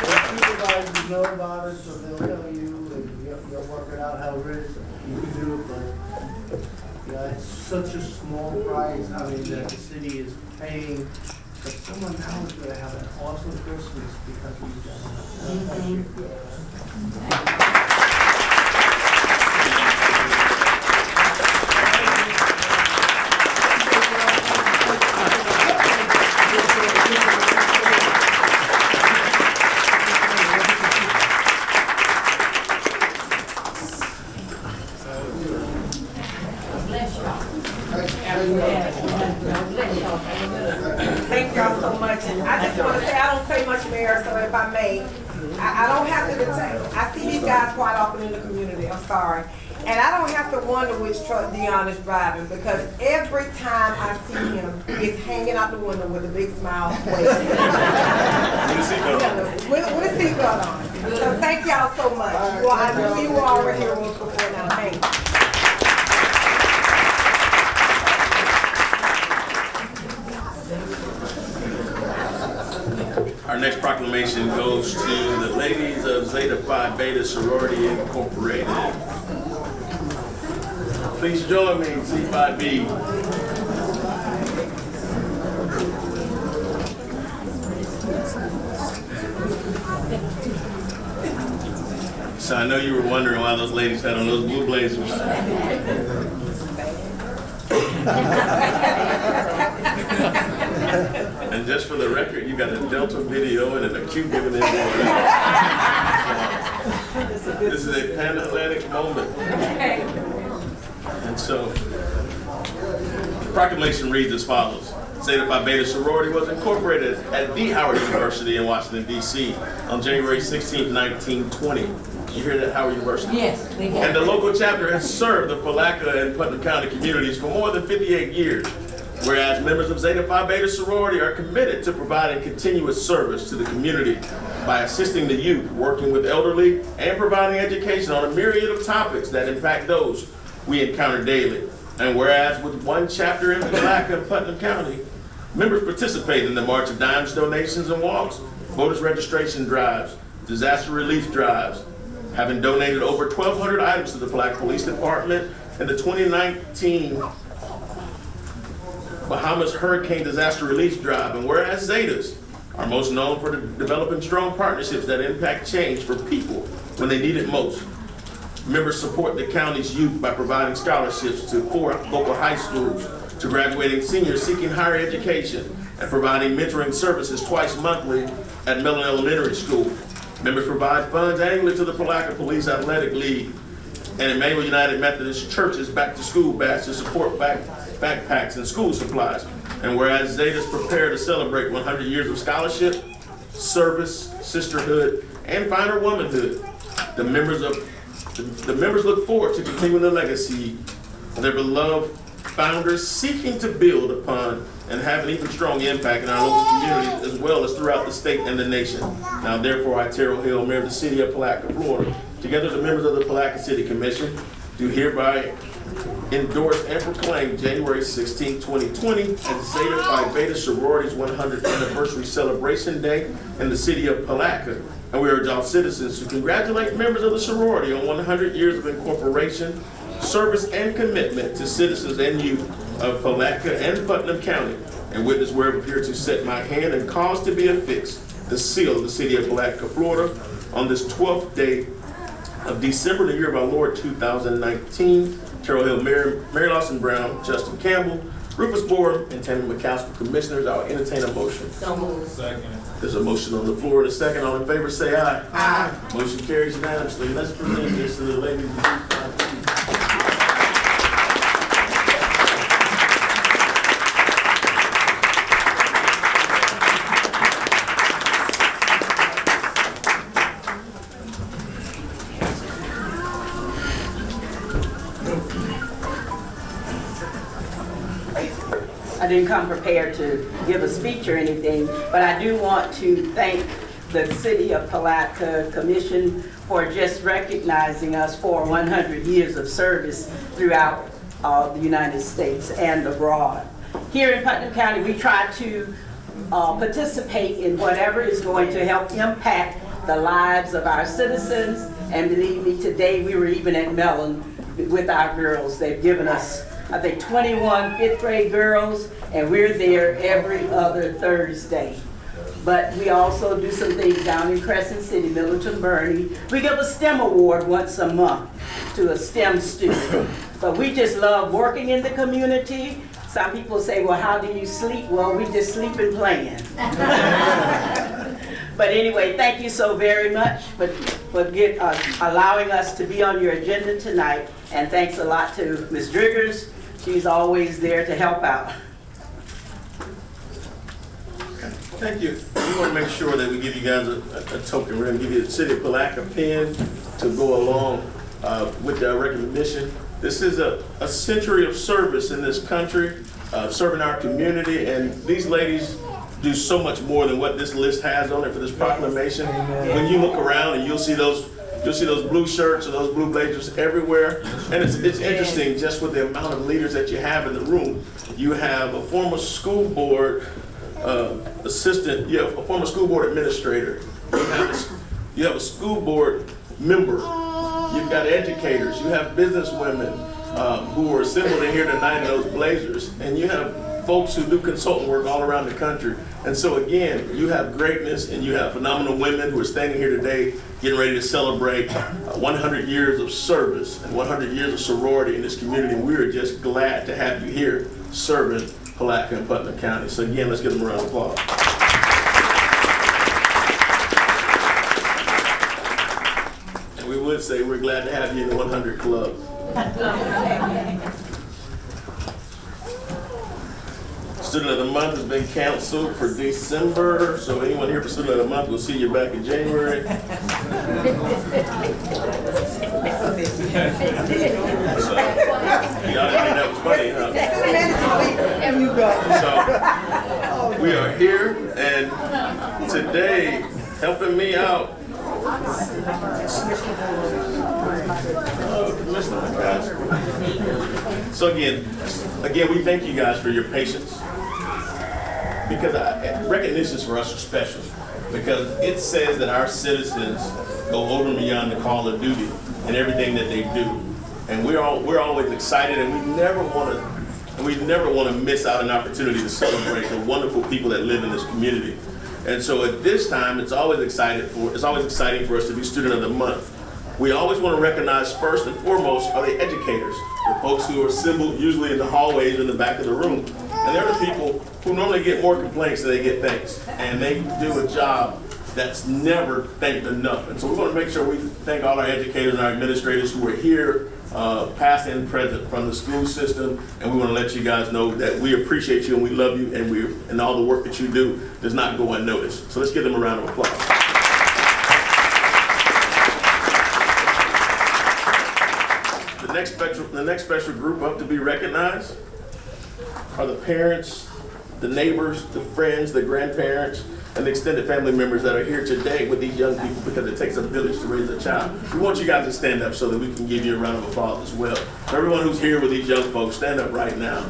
The supervisors know about it, so they'll tell you, and you'll work it out however it is you can do it, but yeah, it's such a small price. I mean, the city is paying, but someone now is going to have an awesome Christmas because we've done it. Thank y'all so much. And I just want to say, I don't say much, Mayor, so if I may, I don't have to detect. I see these guys quite often in the community, I'm sorry. And I don't have to wonder which truck Dion is driving because every time I see him, he's hanging out the window with a big smile. With a seatbelt on. So thank y'all so much. Well, I knew you were already here once before now. Thank you. Our next proclamation goes to the ladies of Zeta Phi Beta Sorority Incorporated. Please join me, Z5B. So I know you were wondering why those ladies had on those blue blazers. And just for the record, you got a Delta video and an acute giving in there. This is a Pan-Atlantic moment. And so, the proclamation reads as follows. Zeta Phi Beta Sorority was incorporated at the Howard University in Washington, D.C. on January 16, 1920. You hear that, Howard University? Yes, we have. And the local chapter has served the Palatka and Putnam County communities for more than 58 years. Whereas members of Zeta Phi Beta Sorority are committed to providing continuous service to the community by assisting the youth, working with elderly, and providing education on a myriad of topics that impact those we encounter daily. And whereas with one chapter in Palatka and Putnam County, members participate in the March of Dimes donations and walks, voters registration drives, disaster relief drives, having donated over 1,200 items to the Palatka Police Department in the 2019 Bahamas Hurricane Disaster Relief Drive. And whereas Zetas are most known for developing strong partnerships that impact change for people when they need it most, members support the county's youth by providing scholarships to 4 local high schools, to graduating seniors seeking higher education, and providing mentoring services twice monthly at Mellon Elementary School. Members provide funds annually to the Palatka Police Athletic League and Emmanuel United Methodist Church's back-to-school batch to support backpacks and school supplies. And whereas Zetas prepare to celebrate 100 years of scholarship, service, sisterhood, and finer womanhood, the members look forward to continuing the legacy of their beloved founders, seeking to build upon and have an even strong impact in our local communities as well as throughout the state and the nation. Now, therefore, I, Terrell Hill, Mayor of the City of Palatka, Florida, together with the members of the Palatka City Commission, do hereby endorse and proclaim January 16, 2020 as Zeta Phi Beta Sorority's 100th Anniversary Celebration Day in the city of Palatka. And we urge all citizens to congratulate members of the sorority on 100 years of incorporation, service, and commitment to citizens and youth of Palatka and Putnam County, and witness where I appear to set my hand and cause to be affixed the seal of the city of Palatka, Florida, on this 12th day of December, the year of our Lord 2019. Terrell Hill, Mary Lawson Brown, Justin Campbell, Rufus Borum, and Tammy McCaskill, commissioners. I'll entertain a motion. So moved. Second. There's a motion on the floor and a second. All in favor, say aye. Aye. Motion carries unanimously. Let's present this to the ladies and gentlemen. I didn't come prepared to give a speech or anything, but I do want to thank the City of Palatka Commission for just recognizing us for 100 years of service throughout the United States and abroad. Here in Putnam County, we try to participate in whatever is going to help impact the lives of our citizens, and believe me, today we were even at Mellon with our girls. They've given us, I think, 21 fifth grade girls, and we're there every other Thursday. But we also do some things down in Crescent City, Middleton Bernie. We give a STEM award once a month to a STEM student. But we just love working in the community. Some people say, well, how do you sleep? Well, we just sleep and playing. But anyway, thank you so very much for allowing us to be on your agenda tonight. And thanks a lot to Ms. Driggers. She's always there to help out. Thank you. We want to make sure that we give you guys a token. We're going to give you the City of Palatka pen to go along with the recognition. This is a century of service in this country, serving our community, and these ladies do so much more than what this list has on it for this proclamation. When you look around and you'll see those blue shirts or those blue blazers everywhere. And it's interesting just with the amount of leaders that you have in the room. You have a former school board assistant, you have a former school board administrator, you have a school board member, you've got educators, you have business women who are assembled in here tonight in those blazers, and you have folks who do consultant work all around the country. And so again, you have greatness and you have phenomenal women who are standing here today getting ready to celebrate 100 years of service and 100 years of sorority in this community. And we are just glad to have you here serving Palatka and Putnam County. So again, let's give them a round of applause. And we would say we're glad to have you in the 100 Club. Student of the Month has been canceled for December, so anyone here for Student of the Month, we'll see you back in January. So, y'all didn't think that was funny, huh? So, we are here, and today, helping me out, so again, we thank you guys for your patience, because recognitions for us are special, because it says that our citizens go over and beyond the call of duty in everything that they do, and we're always excited, and we never want to miss out an opportunity to celebrate the wonderful people that live in this community. And so at this time, it's always exciting for us to be Student of the Month. We always want to recognize first and foremost are the educators, the folks who are assembled usually in the hallways or in the back of the room. And they're the people who normally get more complaints than they get thanks. And they do a job that's never thanked enough. And so we want to make sure we thank all our educators and our administrators who are here, past and present, from the school system. And we want to let you guys know that we appreciate you and we love you, and all the work that you do does not go unnoticed. So let's give them a round of applause. The next special group up to be recognized are the parents the neighbors, the friends, the grandparents, and the extended family members that are here today with these young people, because it takes a village to raise a child. We want you guys to stand up so that we can give you a round of applause as well. So everyone who's here with these young folks, stand up right now.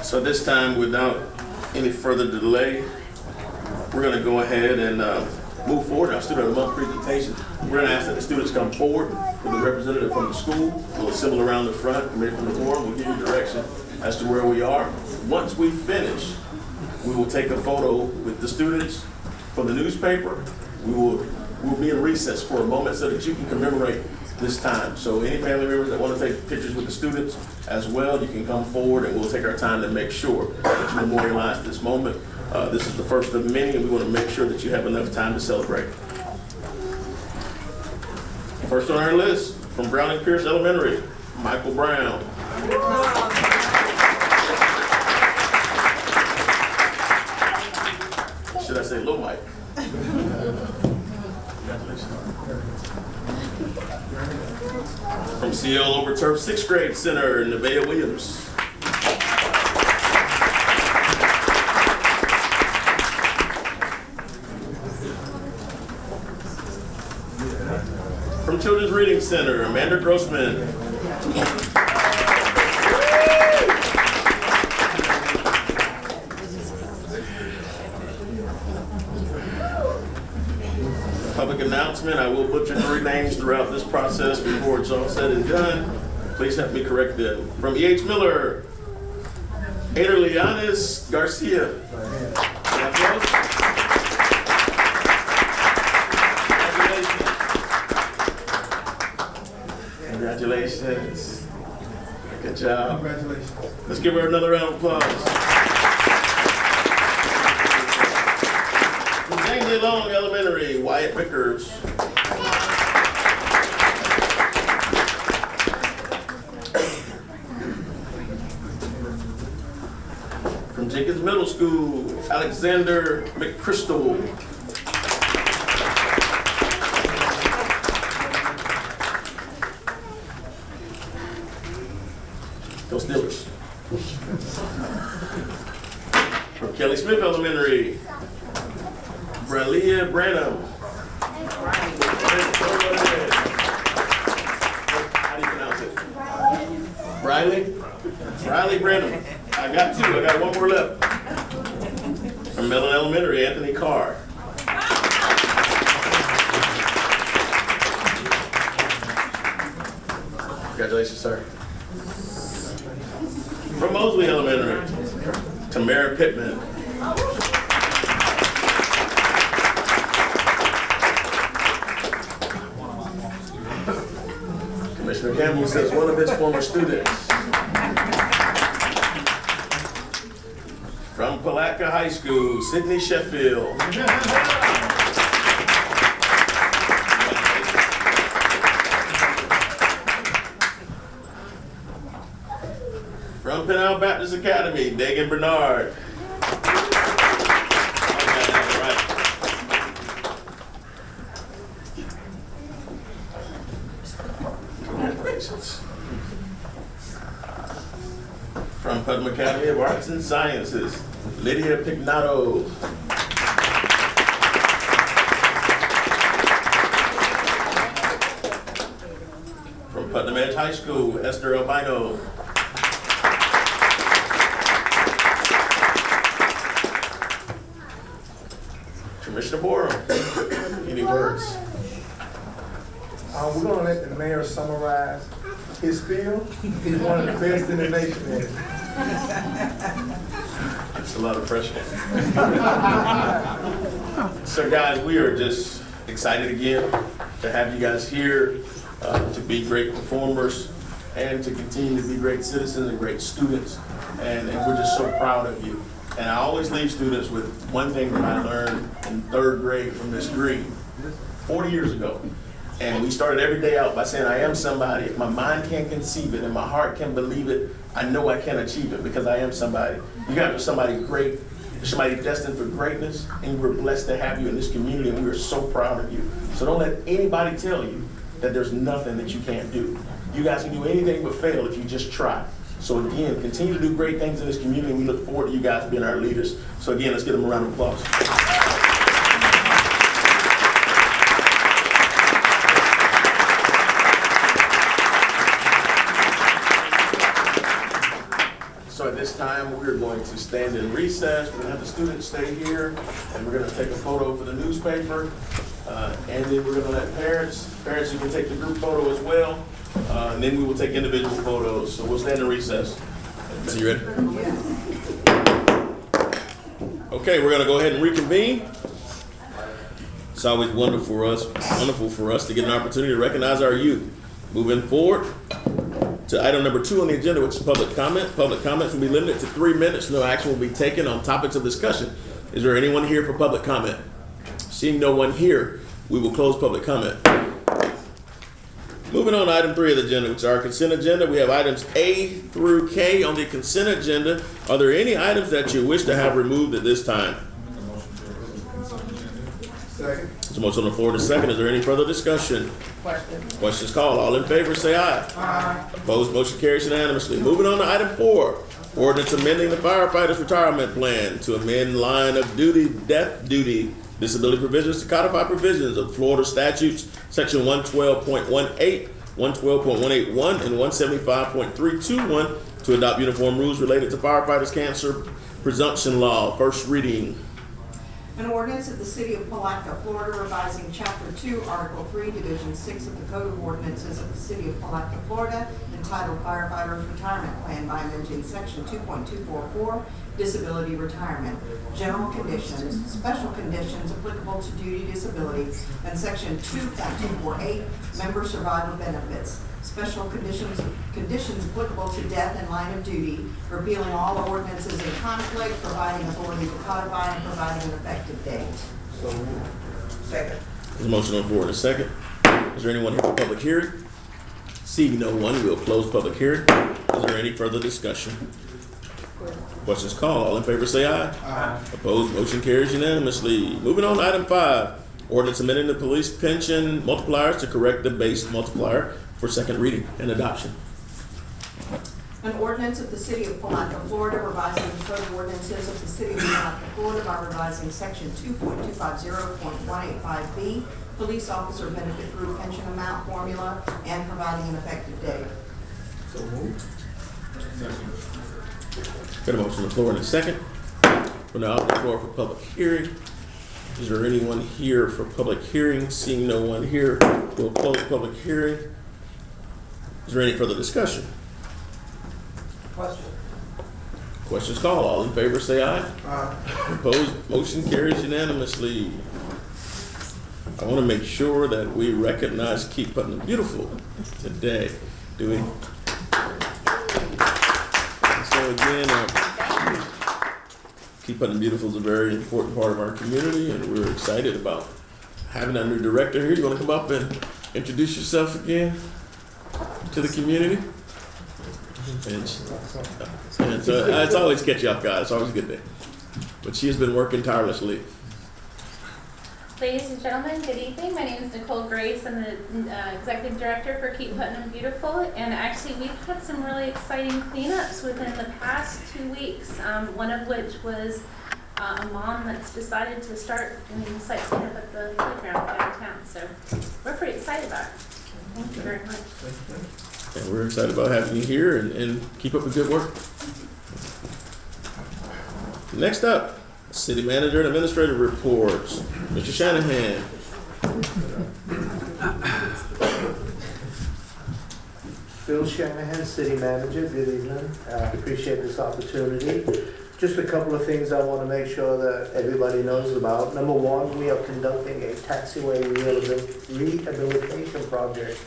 So this time, without any further delay, we're going to go ahead and move forward in our Student of the Month presentation. We're going to ask that the students come forward with a representative from the school. We'll assemble around the front, committee from the board. We'll give you direction as to where we are. Once we finish, we will take a photo with the students from the newspaper. We'll be in recess for a moment so that you can commemorate this time. So any family members that want to take pictures with the students as well, you can come forward and we'll take our time to make sure that you memorialize this moment. This is the first of many, and we want to make sure that you have enough time to celebrate. First on our list, from Browning Pierce Elementary, Michael Brown. Should I say Lil Mike? From CL Overturf 6th grade center, Nevaeh Williams. From Children's Reading Center, Amanda Grossman. Public announcement, I will butcher 3 names throughout this process before it's all said and done. Please help me correct them. From E.H. Miller, Aderlianis Garcia. Congratulations. Good job. Congratulations. Let's give her another round of applause. From James Long Elementary, Wyatt Vickers. From Jenkins Middle School, Alexander McChrystal. Go Steelers. From Kelly Smith Elementary, Bralia Branham. How do you pronounce it? Briley Branham. I got 2. I got 1 more left. From Mellon Elementary, Anthony Carr. Congratulations, sir. From Mosley Elementary, Tamara Pittman. Commissioner Campbell says one of his former students. From Palatka High School, Sydney Sheffield. From Pinal Baptist Academy, Dagan Bernard. Congratulations. From Putnam Academy of Arts and Sciences, Lydia Pignato. From Putnam Edge High School, Esther Albino. Commissioner Borum, any words? We're gonna let the mayor summarize his spiel. He's one of the best in the nation at it. It's a lot of pressure. So guys, we are just excited again to have you guys here, to be great performers and to continue to be great citizens and great students. And we're just so proud of you. And I always leave students with one thing that I learned in 3rd grade from Miss Green 40 years ago. And we started every day out by saying, I am somebody. If my mind can't conceive it and my heart can believe it, I know I can achieve it because I am somebody. You guys are somebody great You're somebody destined for greatness, and we're blessed to have you in this community, and we are so proud of you. So don't let anybody tell you that there's nothing that you can't do. You guys can do anything but fail if you just try. So again, continue to do great things in this community. We look forward to you guys being our leaders. So again, let's give them a round of applause. So at this time, we're going to stand in recess. We're going to have the students stay here, and we're going to take a photo for the newspaper. And then we're going to let parents, you can take the group photo as well. And then we will take individual photos. So we'll stand in recess. So you ready? Okay, we're going to go ahead and reconvene. It's always wonderful for us to get an opportunity to recognize our youth. Moving forward to item number 2 on the agenda, which is public comment. Public comments will be limited to 3 minutes. No action will be taken on topics of discussion. Is there anyone here for public comment? Seeing no one here, we will close public comment. Moving on to item 3 of the agenda, which is our consent agenda. We have items A through K on the consent agenda. Are there any items that you wish to have removed at this time? Second. There's a motion on the floor to second. Is there any further discussion? Questions called. All in favor say aye. Aye. Opposed, motion carries unanimously. Moving on to item 4. Ordinance amending the firefighters' retirement plan to amend line of duty, death duty, disability provisions to codify provisions of Florida statutes, section 112.18, 112.181, and 175.321 to adopt uniform rules related to firefighters' cancer presumption law. First reading. An ordinance of the City of Palatka, Florida, revising Chapter 2, Article 3, Division 6 of the Code of Ordinances of the City of Palatka, Florida, entitled Firefighters Retirement Plan by amending Section 2.244, Disability Retirement, General Conditions, Special Conditions applicable to duty disability, and Section 2.248, Member Survival Benefits, Special conditions applicable to death and line of duty, repealing all ordinances in conflict, providing authority to codify, and providing an effective date. So moved. Second. There's a motion on the floor in a second. Is there anyone here for public hearing? Seeing no one, we'll close public hearing. Is there any further discussion? Questions called. All in favor say aye. Aye. Opposed, motion carries unanimously. Moving on to item 5. Ordinance amending the police pension multipliers to correct the base multiplier for second reading and adoption. An ordinance of the City of Palatka, Florida, revising the Code of Ordinances of the City of Palatka, Florida by revising Section 2.250.185B, Police Officer Benefit Group Pension Amount Formula, and providing an effective date. So moved. Got a motion on the floor in a second. We're now on the floor for public hearing. Is there anyone here for public hearing? Seeing no one here, we'll close public hearing. Is there any further discussion? Question. Questions called. All in favor say aye. Aye. Opposed, motion carries unanimously. I want to make sure that we recognize Keep Putnam Beautiful today. Do we? And so again, Keep Putnam Beautiful is a very important part of our community, and we're excited about having a new director here. You want to come up and introduce yourself again to the community? And so it's always catch you off guard. It's always a good day. But she has been working tirelessly. Ladies and gentlemen, good evening. My name is Nicole Grace. I'm the Executive Director for Keep Putnam Beautiful. And actually, we've had some really exciting cleanups within the past 2 weeks, one of which was a mom that's decided to start doing site cleanup at the playground downtown. So we're pretty excited about it. Thank you very much. And we're excited about having you here and keep up the good work. Next up, City Manager and Administrative Reports. Mr. Shanahan. Phil Shanahan, City Manager. Good evening. Appreciate this opportunity. Just a couple of things I want to make sure that everybody knows about. Number one, we are conducting a taxiway rehabilitation project.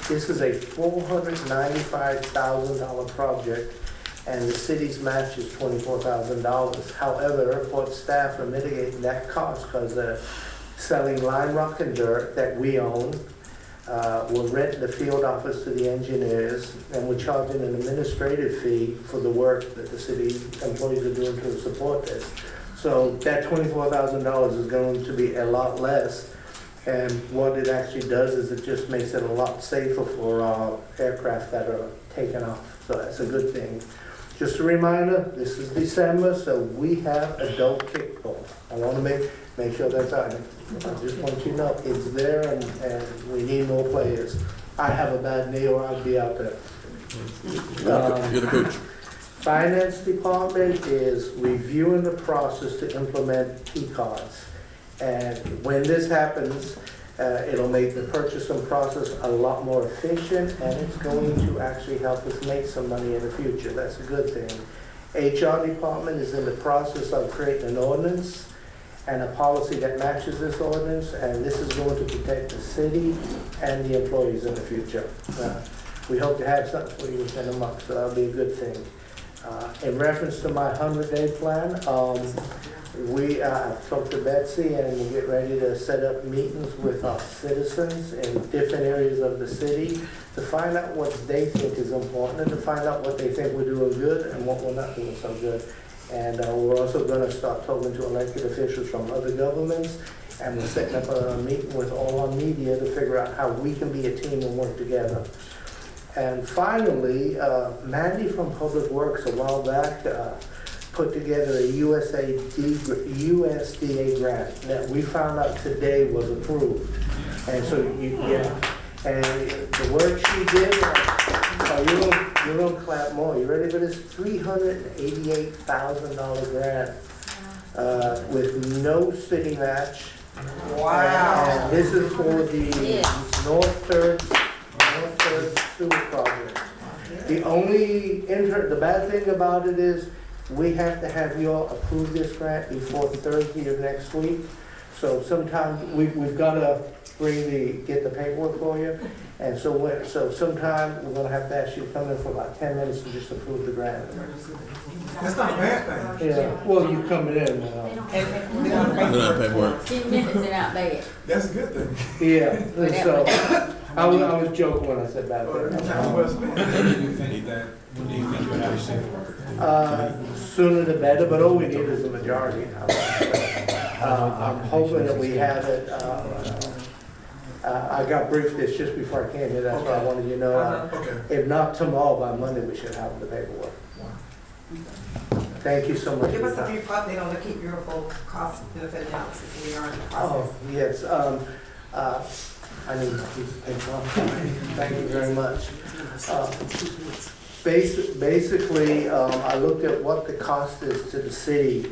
This is a $495,000 project, and the city's match is $24,000. However, airport staff are mitigating that cost because they're selling lime rock and dirt that we own. We're renting the field office to the engineers, and we're charging an administrative fee for the work that the city employees are doing to support this. So that $24,000 is going to be a lot less. And what it actually does is it just makes it a lot safer for our aircraft that are taken off. So that's a good thing. Just a reminder, this is December, so we have adult kickball. I want to make sure that's out. I just want you to know it's there, and we need more players. I have a bad knee, or I'd be out there. You're the coach. Finance department is reviewing the process to implement P-cards. And when this happens, it'll make the purchasing process a lot more efficient, and it's going to actually help us make some money in the future. That's a good thing. HR department is in the process of creating an ordinance and a policy that matches this ordinance, and this is going to protect the city and the employees in the future. We hope to have something for you within a month, so that'll be a good thing. In reference to my 100-day plan, I've talked to Betsy, and we'll get ready to set up meetings with our citizens in different areas of the city to find out what they think is important and to find out what they think we're doing good and what we're not doing so good. And we're also going to start talking to elected officials from other governments, and we're setting up a meeting with all our media to figure out how we can be a team and work together. And finally, Mandy from Public Works a while back put together a USDA grant that we found out today was approved. And so, and the work she did, you're gonna clap more. You ready for this? $388,000 grant with no city match. Wow. And this is for the North Third sewer project. The bad thing about it is we have to have you all approve this grant before Thursday of next week. So sometime we've got to get the paperwork for you. And so sometime we're going to have to ask you to come in for about 10 minutes to just approve the grant. That's not a bad thing. Yeah, well, you coming in now. Paperwork. 10 minutes is not bad. That's a good thing. Yeah, and so I was joking when I said that. When do you think you'll have it? Sooner the better, but all we need is a majority. I'm hoping that we have it. I got briefed this just before I came here, that's why I wanted you to know. If not tomorrow, by Monday, we should have the paperwork. Thank you so much. Give us a brief update on the Keep Beautiful cost benefit analysis. We are in the process. Oh, yes. I need a piece of paper. Thank you very much. Basically, I looked at what the cost is to the city,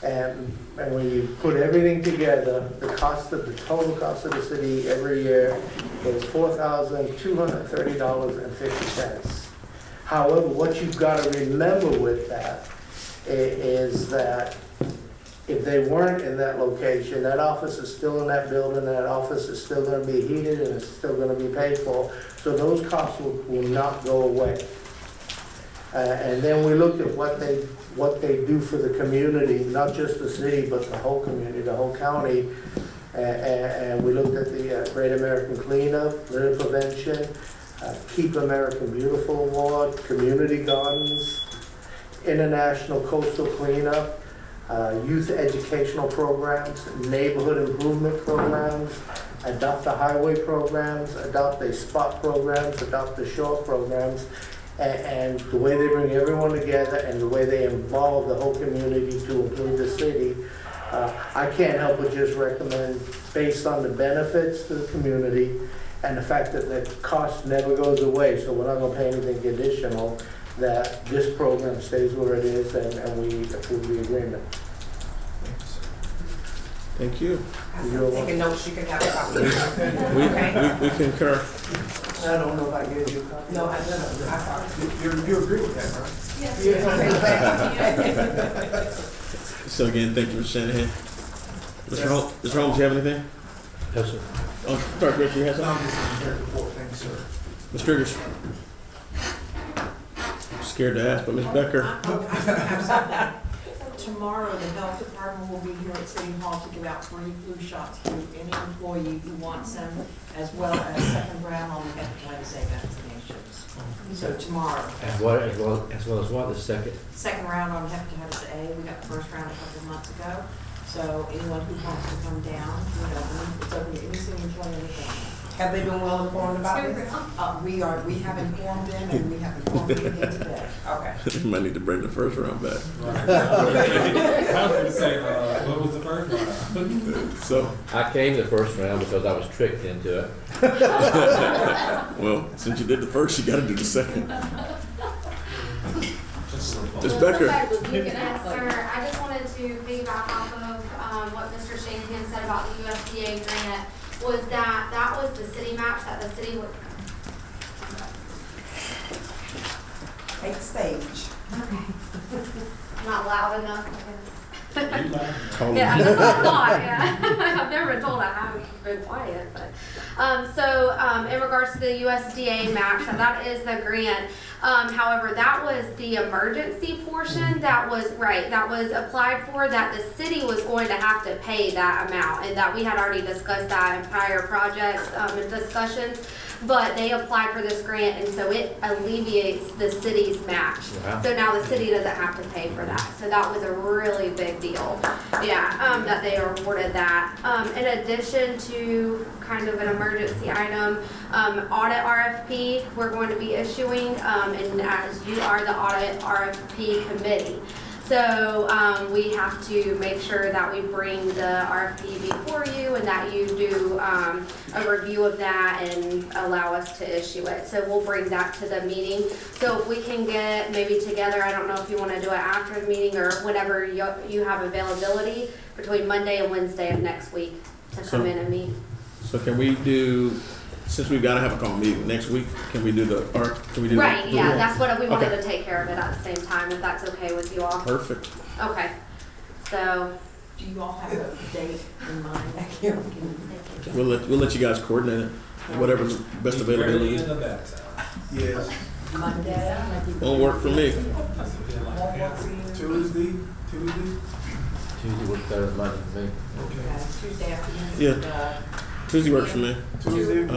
and when you put everything together, the total cost of the city every year is $4,230.50. However, what you've got to remember with that is that if they weren't in that location, that office is still in that building, that office is still going to be heated and it's still going to be paid for. So those costs will not go away. And then we looked at what they do for the community, not just the city, but the whole community, the whole county. And we looked at the Great American Cleanup, litter prevention, Keep American Beautiful Award, community gardens, international coastal cleanup, youth educational programs, neighborhood improvement programs, adopt a highway programs, adopt a spot programs, adopt a shore programs, and the way they bring everyone together and the way they involve the whole community to improve the city. I can't help but just recommend, based on the benefits to the community and the fact that the cost never goes away, so we're not going to pay anything additional, that this program stays where it is and we approve the agreement. Thank you. Taking notes, you can have a copy. We concur. I don't know if I gave you a copy. No, I didn't. I saw it. You agree with that, right? Yes. So again, thank you, Mr. Shanahan. Mr. Holmes, you have anything? Yes, sir. Oh, sorry, Chris, you have something? Thank you, sir. Ms. Triggers. Scared to ask, but Ms. Becker. Tomorrow, the health department will be here at City Hall to give out free flu shots to any employee who wants them, as well as second round on the hepatitis A vaccine. commissions. So tomorrow. As well as what, the second? Second round on hepatitis A, we got the first round a couple of months ago. So anyone who wants to come down, it's open to any city employee, anything. Have they been well informed about this? We have informed them and we have informed them again today. Okay. You might need to bring the first round back. I was gonna say, what was the first round? So, I came the first round because I was tricked into it. well, since you did the first, you gotta do the second. Ms. Becker. Yes, sir. I just wanted to piggyback off of what Mr. Shanahan said about the USDA grant. Was that was the city match that the city would. Take the stage. Okay. Not loud enough, I guess. Call Yeah, him. that's what I thought, yeah. I've never been told I haven't been quiet, but. In regards to the USDA match, that is the grant. However, that was the emergency portion that was applied for, that the city was going to have to pay that amount, and that we had already discussed that in prior projects, and discussions. But they applied for this grant, and so it alleviates the city's match. Wow. So now the city doesn't have to pay for that. So that was a really big deal. Yeah, that they awarded that. In addition to kind of an emergency item, audit RFP we're going to be issuing, and as you are the audit RFP committee. So we have to make sure that we bring the RFP before you and that you do a review of that and allow us to issue it. So we'll bring that to the meeting. So if we can get maybe together, I don't know if you want to do it after the meeting or whenever you have availability between Monday and Wednesday of next week to come in and meet. So can we do, since we've got to have a call meeting next week, can we do Right, yeah, that's what we wanted Okay. to take care of it at the same time, if that's okay with you all. Perfect. Okay, so. Do you all have a date in mind? We'll let you guys coordinate it, whatever's the best availability. Yes. Monday? Won't work for me. Tuesday. Tuesday works better than Monday for me. Tuesday afternoon. Yeah. Tuesday works for me. Tuesday. 2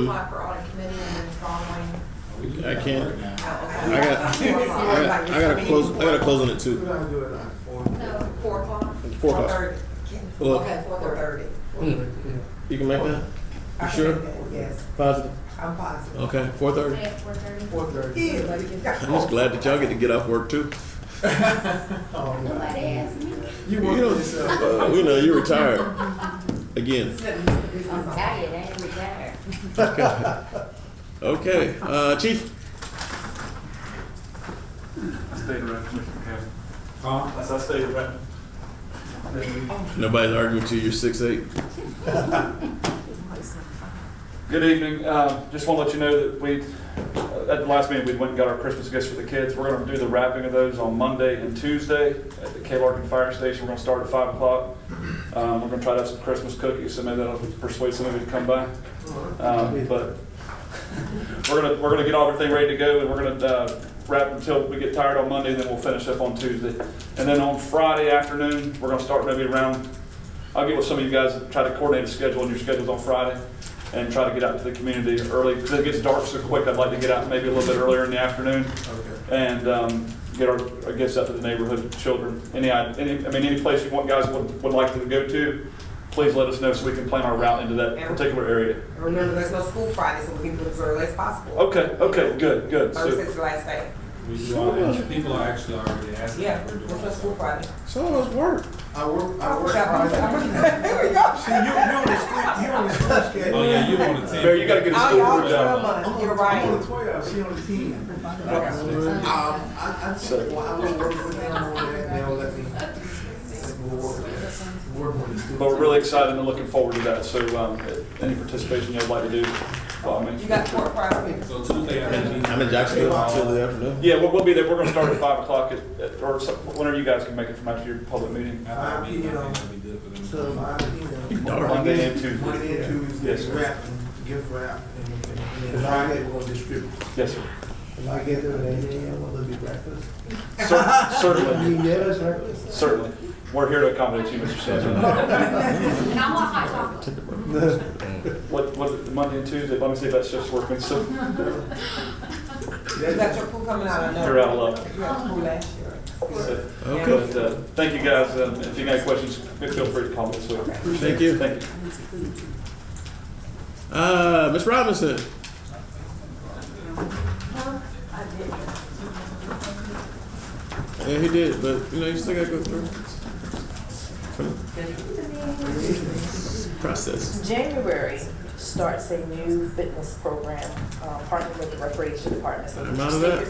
o'clock for audit committee and then following. I can't. I gotta close on it too. We're gonna do it at 4. 4 o'clock? 4 o'clock. 4:30. Well, Okay, 4:30. you can make that? You sure? Yes, Positive? I'm positive. Okay, 4:30. 4:30. I'm just glad that y'all get to get off work too. Nobody asked me. You work yourself. We know you're retired. Again. I'm tired, I ain't retired. Okay, Chief. I stayed around Commissioner Campbell. Huh? I stayed around. Nobody's arguing with you, you're 6'8". Good evening. Just want to let you know that we, at the last meeting, we went and got our Christmas gifts for the kids. We're going to do the wrapping of those on Monday and Tuesday at the K. Larkin Fire Station. We're going to start at 5 o'clock. We're going to try to have some Christmas cookies, so maybe that'll persuade some of you to come by. But we're gonna get everything ready to go, and we're gonna wrap until we get tired on Monday, and then we'll finish up on Tuesday. And then on Friday afternoon, we're gonna start maybe around. I'll get with some of you guys and try to coordinate a schedule and your schedules on Friday, and try to get out to the community early because it gets dark so quick. I'd like to get out maybe a little bit earlier in the afternoon, and get our gifts out to the neighborhood children. Any place you want guys would like to go to, please let us know so we can plan our route into that particular area. Remember, there's no school Friday, so we can do it as early as possible. Okay, good. Thursday's the last day. People are actually already asking. Yeah, there's no school Friday. So it was work. I work There we go. See, you on the school schedule. Oh, yeah, you on the 10. Barry, you gotta get a school Y'all group down. You're I'm on right. the 12, she on the 10. I think, well, I'm gonna work with them on that, and they'll let me work with the students. But we're really excited and looking forward to that. So any participation you'd like to do, by me. You got court Friday. So Tuesday afternoon. I'm in Jacksonville until the afternoon. Yeah, we'll be there. We're gonna start at 5 o'clock or whenever you guys can make it from after your public meeting. After our meeting, I think that'd be good for them. So, Monday and Tuesday. Monday and Tuesday, Yes, sir. wrap and gift wrap, and then Friday we're gonna distribute. Yes, sir. If I get there at 8 a.m., will there be breakfast? Certainly. You get us breakfast? Certainly. We're here to accommodate you, Mr. Sanders. And I want hot chocolate. what was it, the Monday and Tuesday? Let me see if that shift's working. So You got your pool coming out, I know. you're out of luck. You had a pool last year. Okay. But, thank you guys. If you got any questions, feel free to call me this week. Thank you. Thank you. Ms. Robinson. Yeah, he did, but you still gotta go through process. January starts a new fitness program, partnering with the recreation department. So I'm out of that.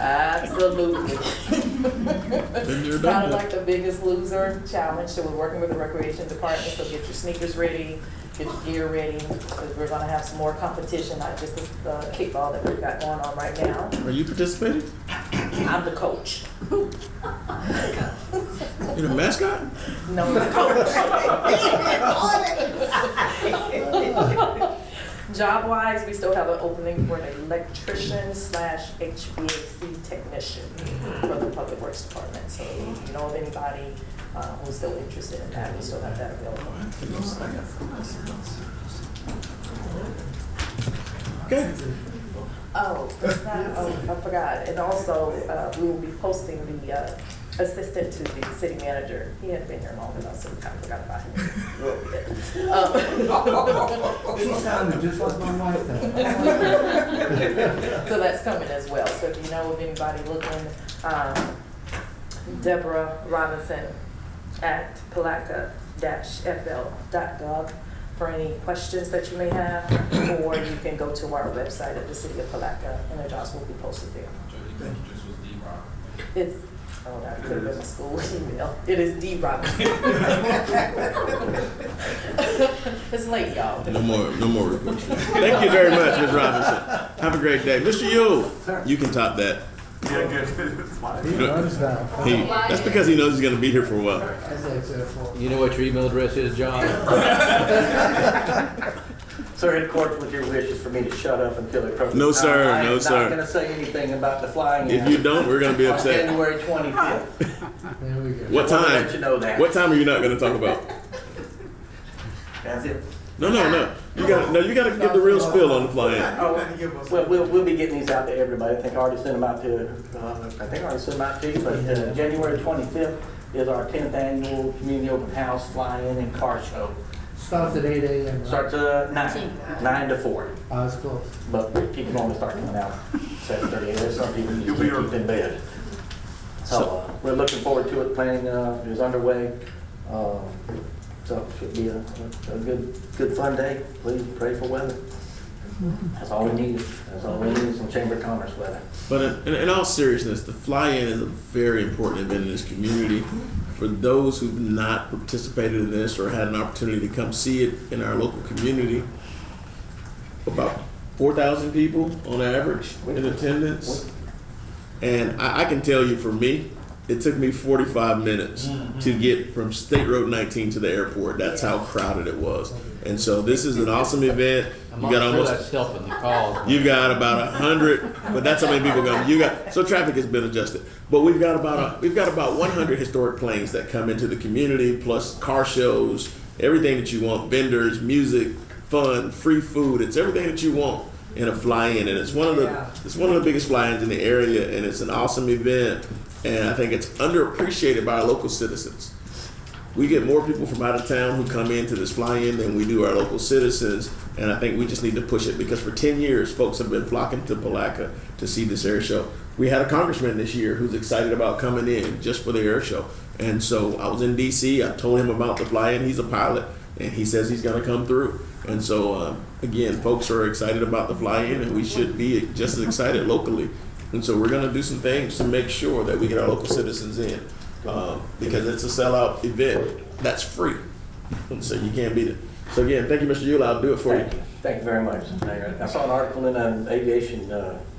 Absolutely. It's done kind of that. like the Biggest Loser challenge. So we're working with the recreation department. So get your sneakers ready, get your gear ready, because we're gonna have some more competition, not just the kickball that we've got going on right now. Are you participating? I'm the coach. You're the mascot? No, the coach. Job-wise, we still have an opening for an electrician / HVAC technician for the Public Works Department. So if you know of anybody who's still interested in that, we still have that available. Okay. Oh, I forgot. And also, we will be posting the assistant to the city manager. He hadn't been here long enough, so we kind of forgot about him a little bit. She sounded just like my wife then. So that's coming as well. So if you know of anybody looking, Deborah Robinson at palatka-fl.gov for any questions that you may have, or you can go to our website at the City of Palatka, and the jobs will be posted there. It's, oh, that could have been a school email. It is D. Robinson. It's late, y'all. No more reports. Thank you very much, Ms. Robinson. Have a great day. Mr. Yule, you can top that. Yeah, good. That's because he knows he's going to be here for a while. You know what your email address is, John? Sir, in accordance with your wishes for me to shut up until the appropriate No, sir. time, No, sir. I'm not going to say anything about the flying If in you don't, we're going to be on upset. January 25th. There we go. What I wanna time? let you know that. What time are you not going to talk about? That's it. No. You got to give the real spill on the fly-in. Oh, well, we'll be getting these out to everybody. I think I already sent them out to you, but January 25th is our 10th annual community open house fly-in and car show. Starts at 8 a.m. right? Starts at 9 to 4. It's close. But people normally start coming out 7:30. There's some people You'll be usually keep in bed. So we're looking forward to it. Planning is underway. So it should be a good fun day. Please pray for weather. That's all we need. That's all we need is some Chamber of Commerce weather. But in all seriousness, the fly-in is a very important event in this community. For those who've not participated in this or had an opportunity to come see it in our local community, about 4,000 people on average in attendance. And I can tell you, for me, it took me 45 minutes to get from State Road 19 to the airport. That's how crowded it was. And so this is an awesome event. You got almost, that's helping the cause. you've got about 100, but that's how many people come. So traffic has been adjusted. But we've got about 100 historic planes that come into the community, plus car shows, everything that you want, vendors, music, fun, free food. It's everything that you want in a fly-in, and it's one of the biggest fly-ins in the area, and it's an awesome event. And I think it's underappreciated by our local citizens. We get more people from out of town who come into this fly-in than we do our local citizens, and I think we just need to push it, because for 10 years, folks have been flocking to Palatka to see this air show. We had a congressman this year who's excited about coming in just for the air show. And so I was in DC, I told him about the fly-in. He's a pilot, and he says he's gonna come through. And so, again, folks are excited about the fly-in, and we should be just as excited locally. And so we're gonna do some things to make sure that we get our local citizens in, because it's a sellout event that's free. And so you can't beat it. So again, thank you, Mr. Yule. I'll do it for you. Thank you very much, Mayor. I saw an article in an aviation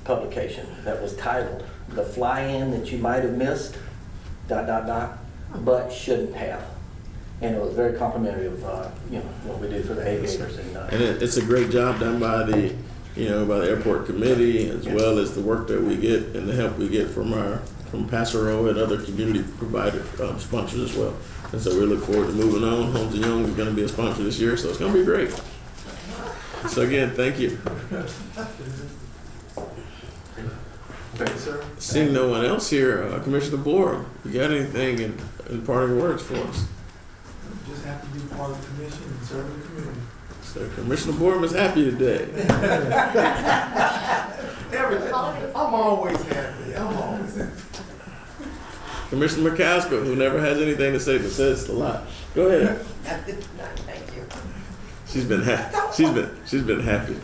publication that was titled, "The Fly-In That You Might Have Missed, ... but shouldn't have." And it was very complimentary of what we do for the aviators. And it's a great job done by the airport committee, as well as the work that we get and the help we get from Passero and other community provider sponsors as well. And so we look forward to moving on. Homes and Young is going to be a sponsor this year, so it's going to be great. So again, thank you. Thank you, sir. Seeing no one else here, Commissioner Borum, you got anything in parting words for us? Just have to be part of the commission and serve the community. So Commissioner Borum is happy today. I'm always happy. I'm always happy. Commissioner McCaskill, who never has anything to say but says a lot. Go ahead. Thank you. She's been happy. She's been happy.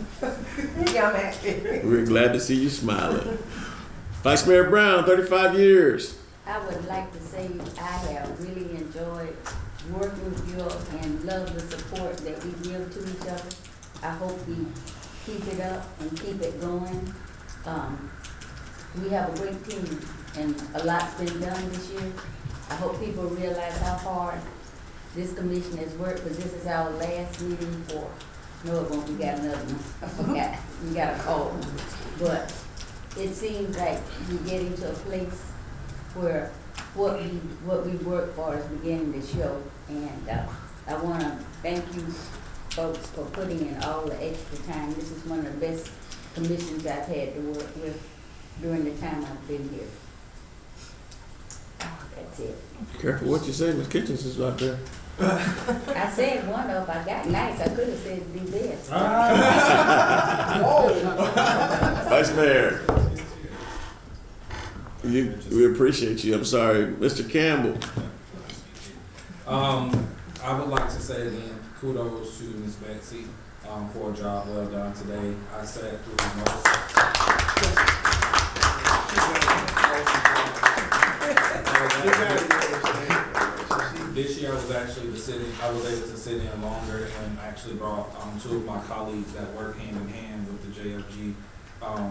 Yeah, I'm happy. We're glad to see you smiling. Vice Mayor Brown, 35 years. I would like to say I have really enjoyed working with you and love the support that we give to each other. I hope we keep it up and keep it going. We have a great team and a lot's been done this year. I hope people realize how hard this commission has worked, because this is our last meeting for, no it won't, we got another one. We got a call. But it seems like we're getting to a place where what we work for is beginning to show. And I want to thank you folks for putting in all the extra time. This is one of the best commissions I've had to work with during the time I've been here. That's it. Careful what you say, Ms. Kitchens is out there. I said one of I got nice. I could have said do this. Vice Mayor, we appreciate you. I'm sorry, Mr. Campbell. I would like to say again, kudos to Ms. Betsy for a job well done today. I sat through most. This year I was able to sit in longer and actually brought two of my colleagues that work hand in hand with the JFG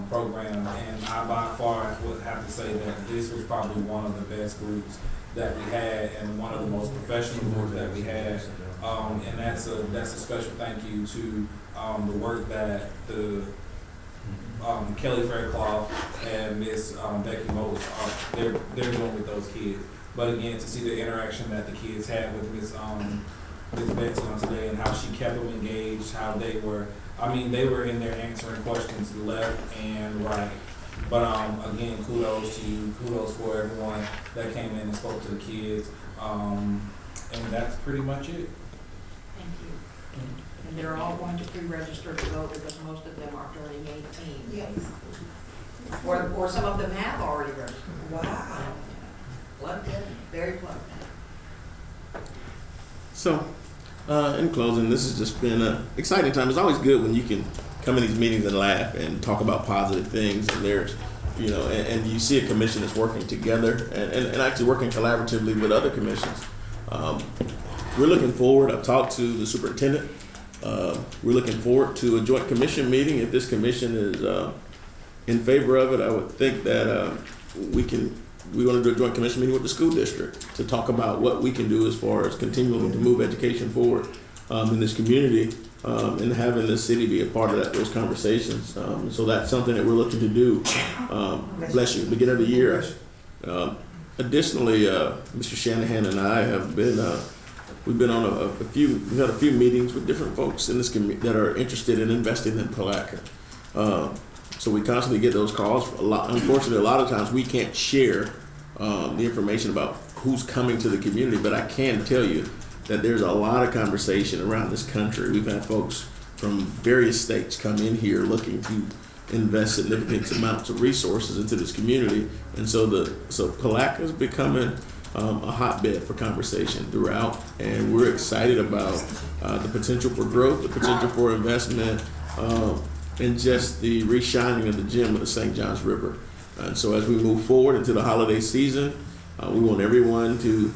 program. And I by far would have to say that this was probably one of the best groups that we had and one of the most professional groups that we had. And that's a special thank you to the work that the Kelly Fairclough and Miss Becky Mose they're doing with those kids. But again, to see the interaction that the kids had with Miss Betsy on today and how she kept them engaged, how they were in there answering questions left and right. But again, kudos to you, kudos for everyone that came in and spoke to the kids. And that's pretty much it. Thank you. And they're all going to pre-register to vote because most of them are turning 18. Yes. Or some of them have already registered. Wow. Plugged in, very plugged in. So, in closing, this has just been an exciting time. It's always good when you can come in these meetings and laugh and talk about positive things. And there's, and you see a commission that's working together and actually working collaboratively with other commissions. We're looking forward. I've talked to the superintendent. We're looking forward to a joint commission meeting. If this commission is in favor of it, I would think that we want to do a joint commission meeting with the school district to talk about what we can do as far as continuing to move education forward in this community and having the city be a part of those conversations. So that's something that we're looking to do. Bless you. Beginning of the year. Additionally, Mr. Shanahan and I have been we've been on we've had a few meetings with different folks in this community that are interested in investing in Palatka. So we constantly get those calls. Unfortunately, a lot of times we can't share the information about who's coming to the community, but I can tell you that there's a lot of conversation around this country. We've had folks from various states come in here looking to invest significant amounts of resources into this community, and so Palatka is becoming a hotbed for conversation throughout, and we're excited about the potential for growth, the potential for investment, and just the reshining of the gem of the St. Johns River. And so as we move forward into the holiday season, we want everyone to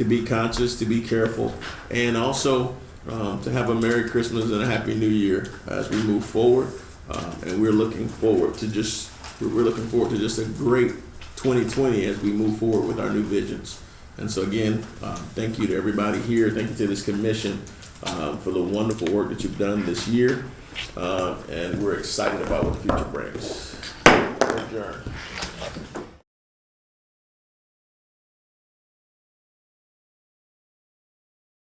be conscious, to be careful, and also to have a Merry Christmas and a Happy New Year as we move forward. And we're looking forward to just a great 2020 as we move forward with our new visions. And so again, thank you to everybody here. Thank you to this commission for the wonderful work that you've done this year. And we're excited about what the future brings. Adjourned.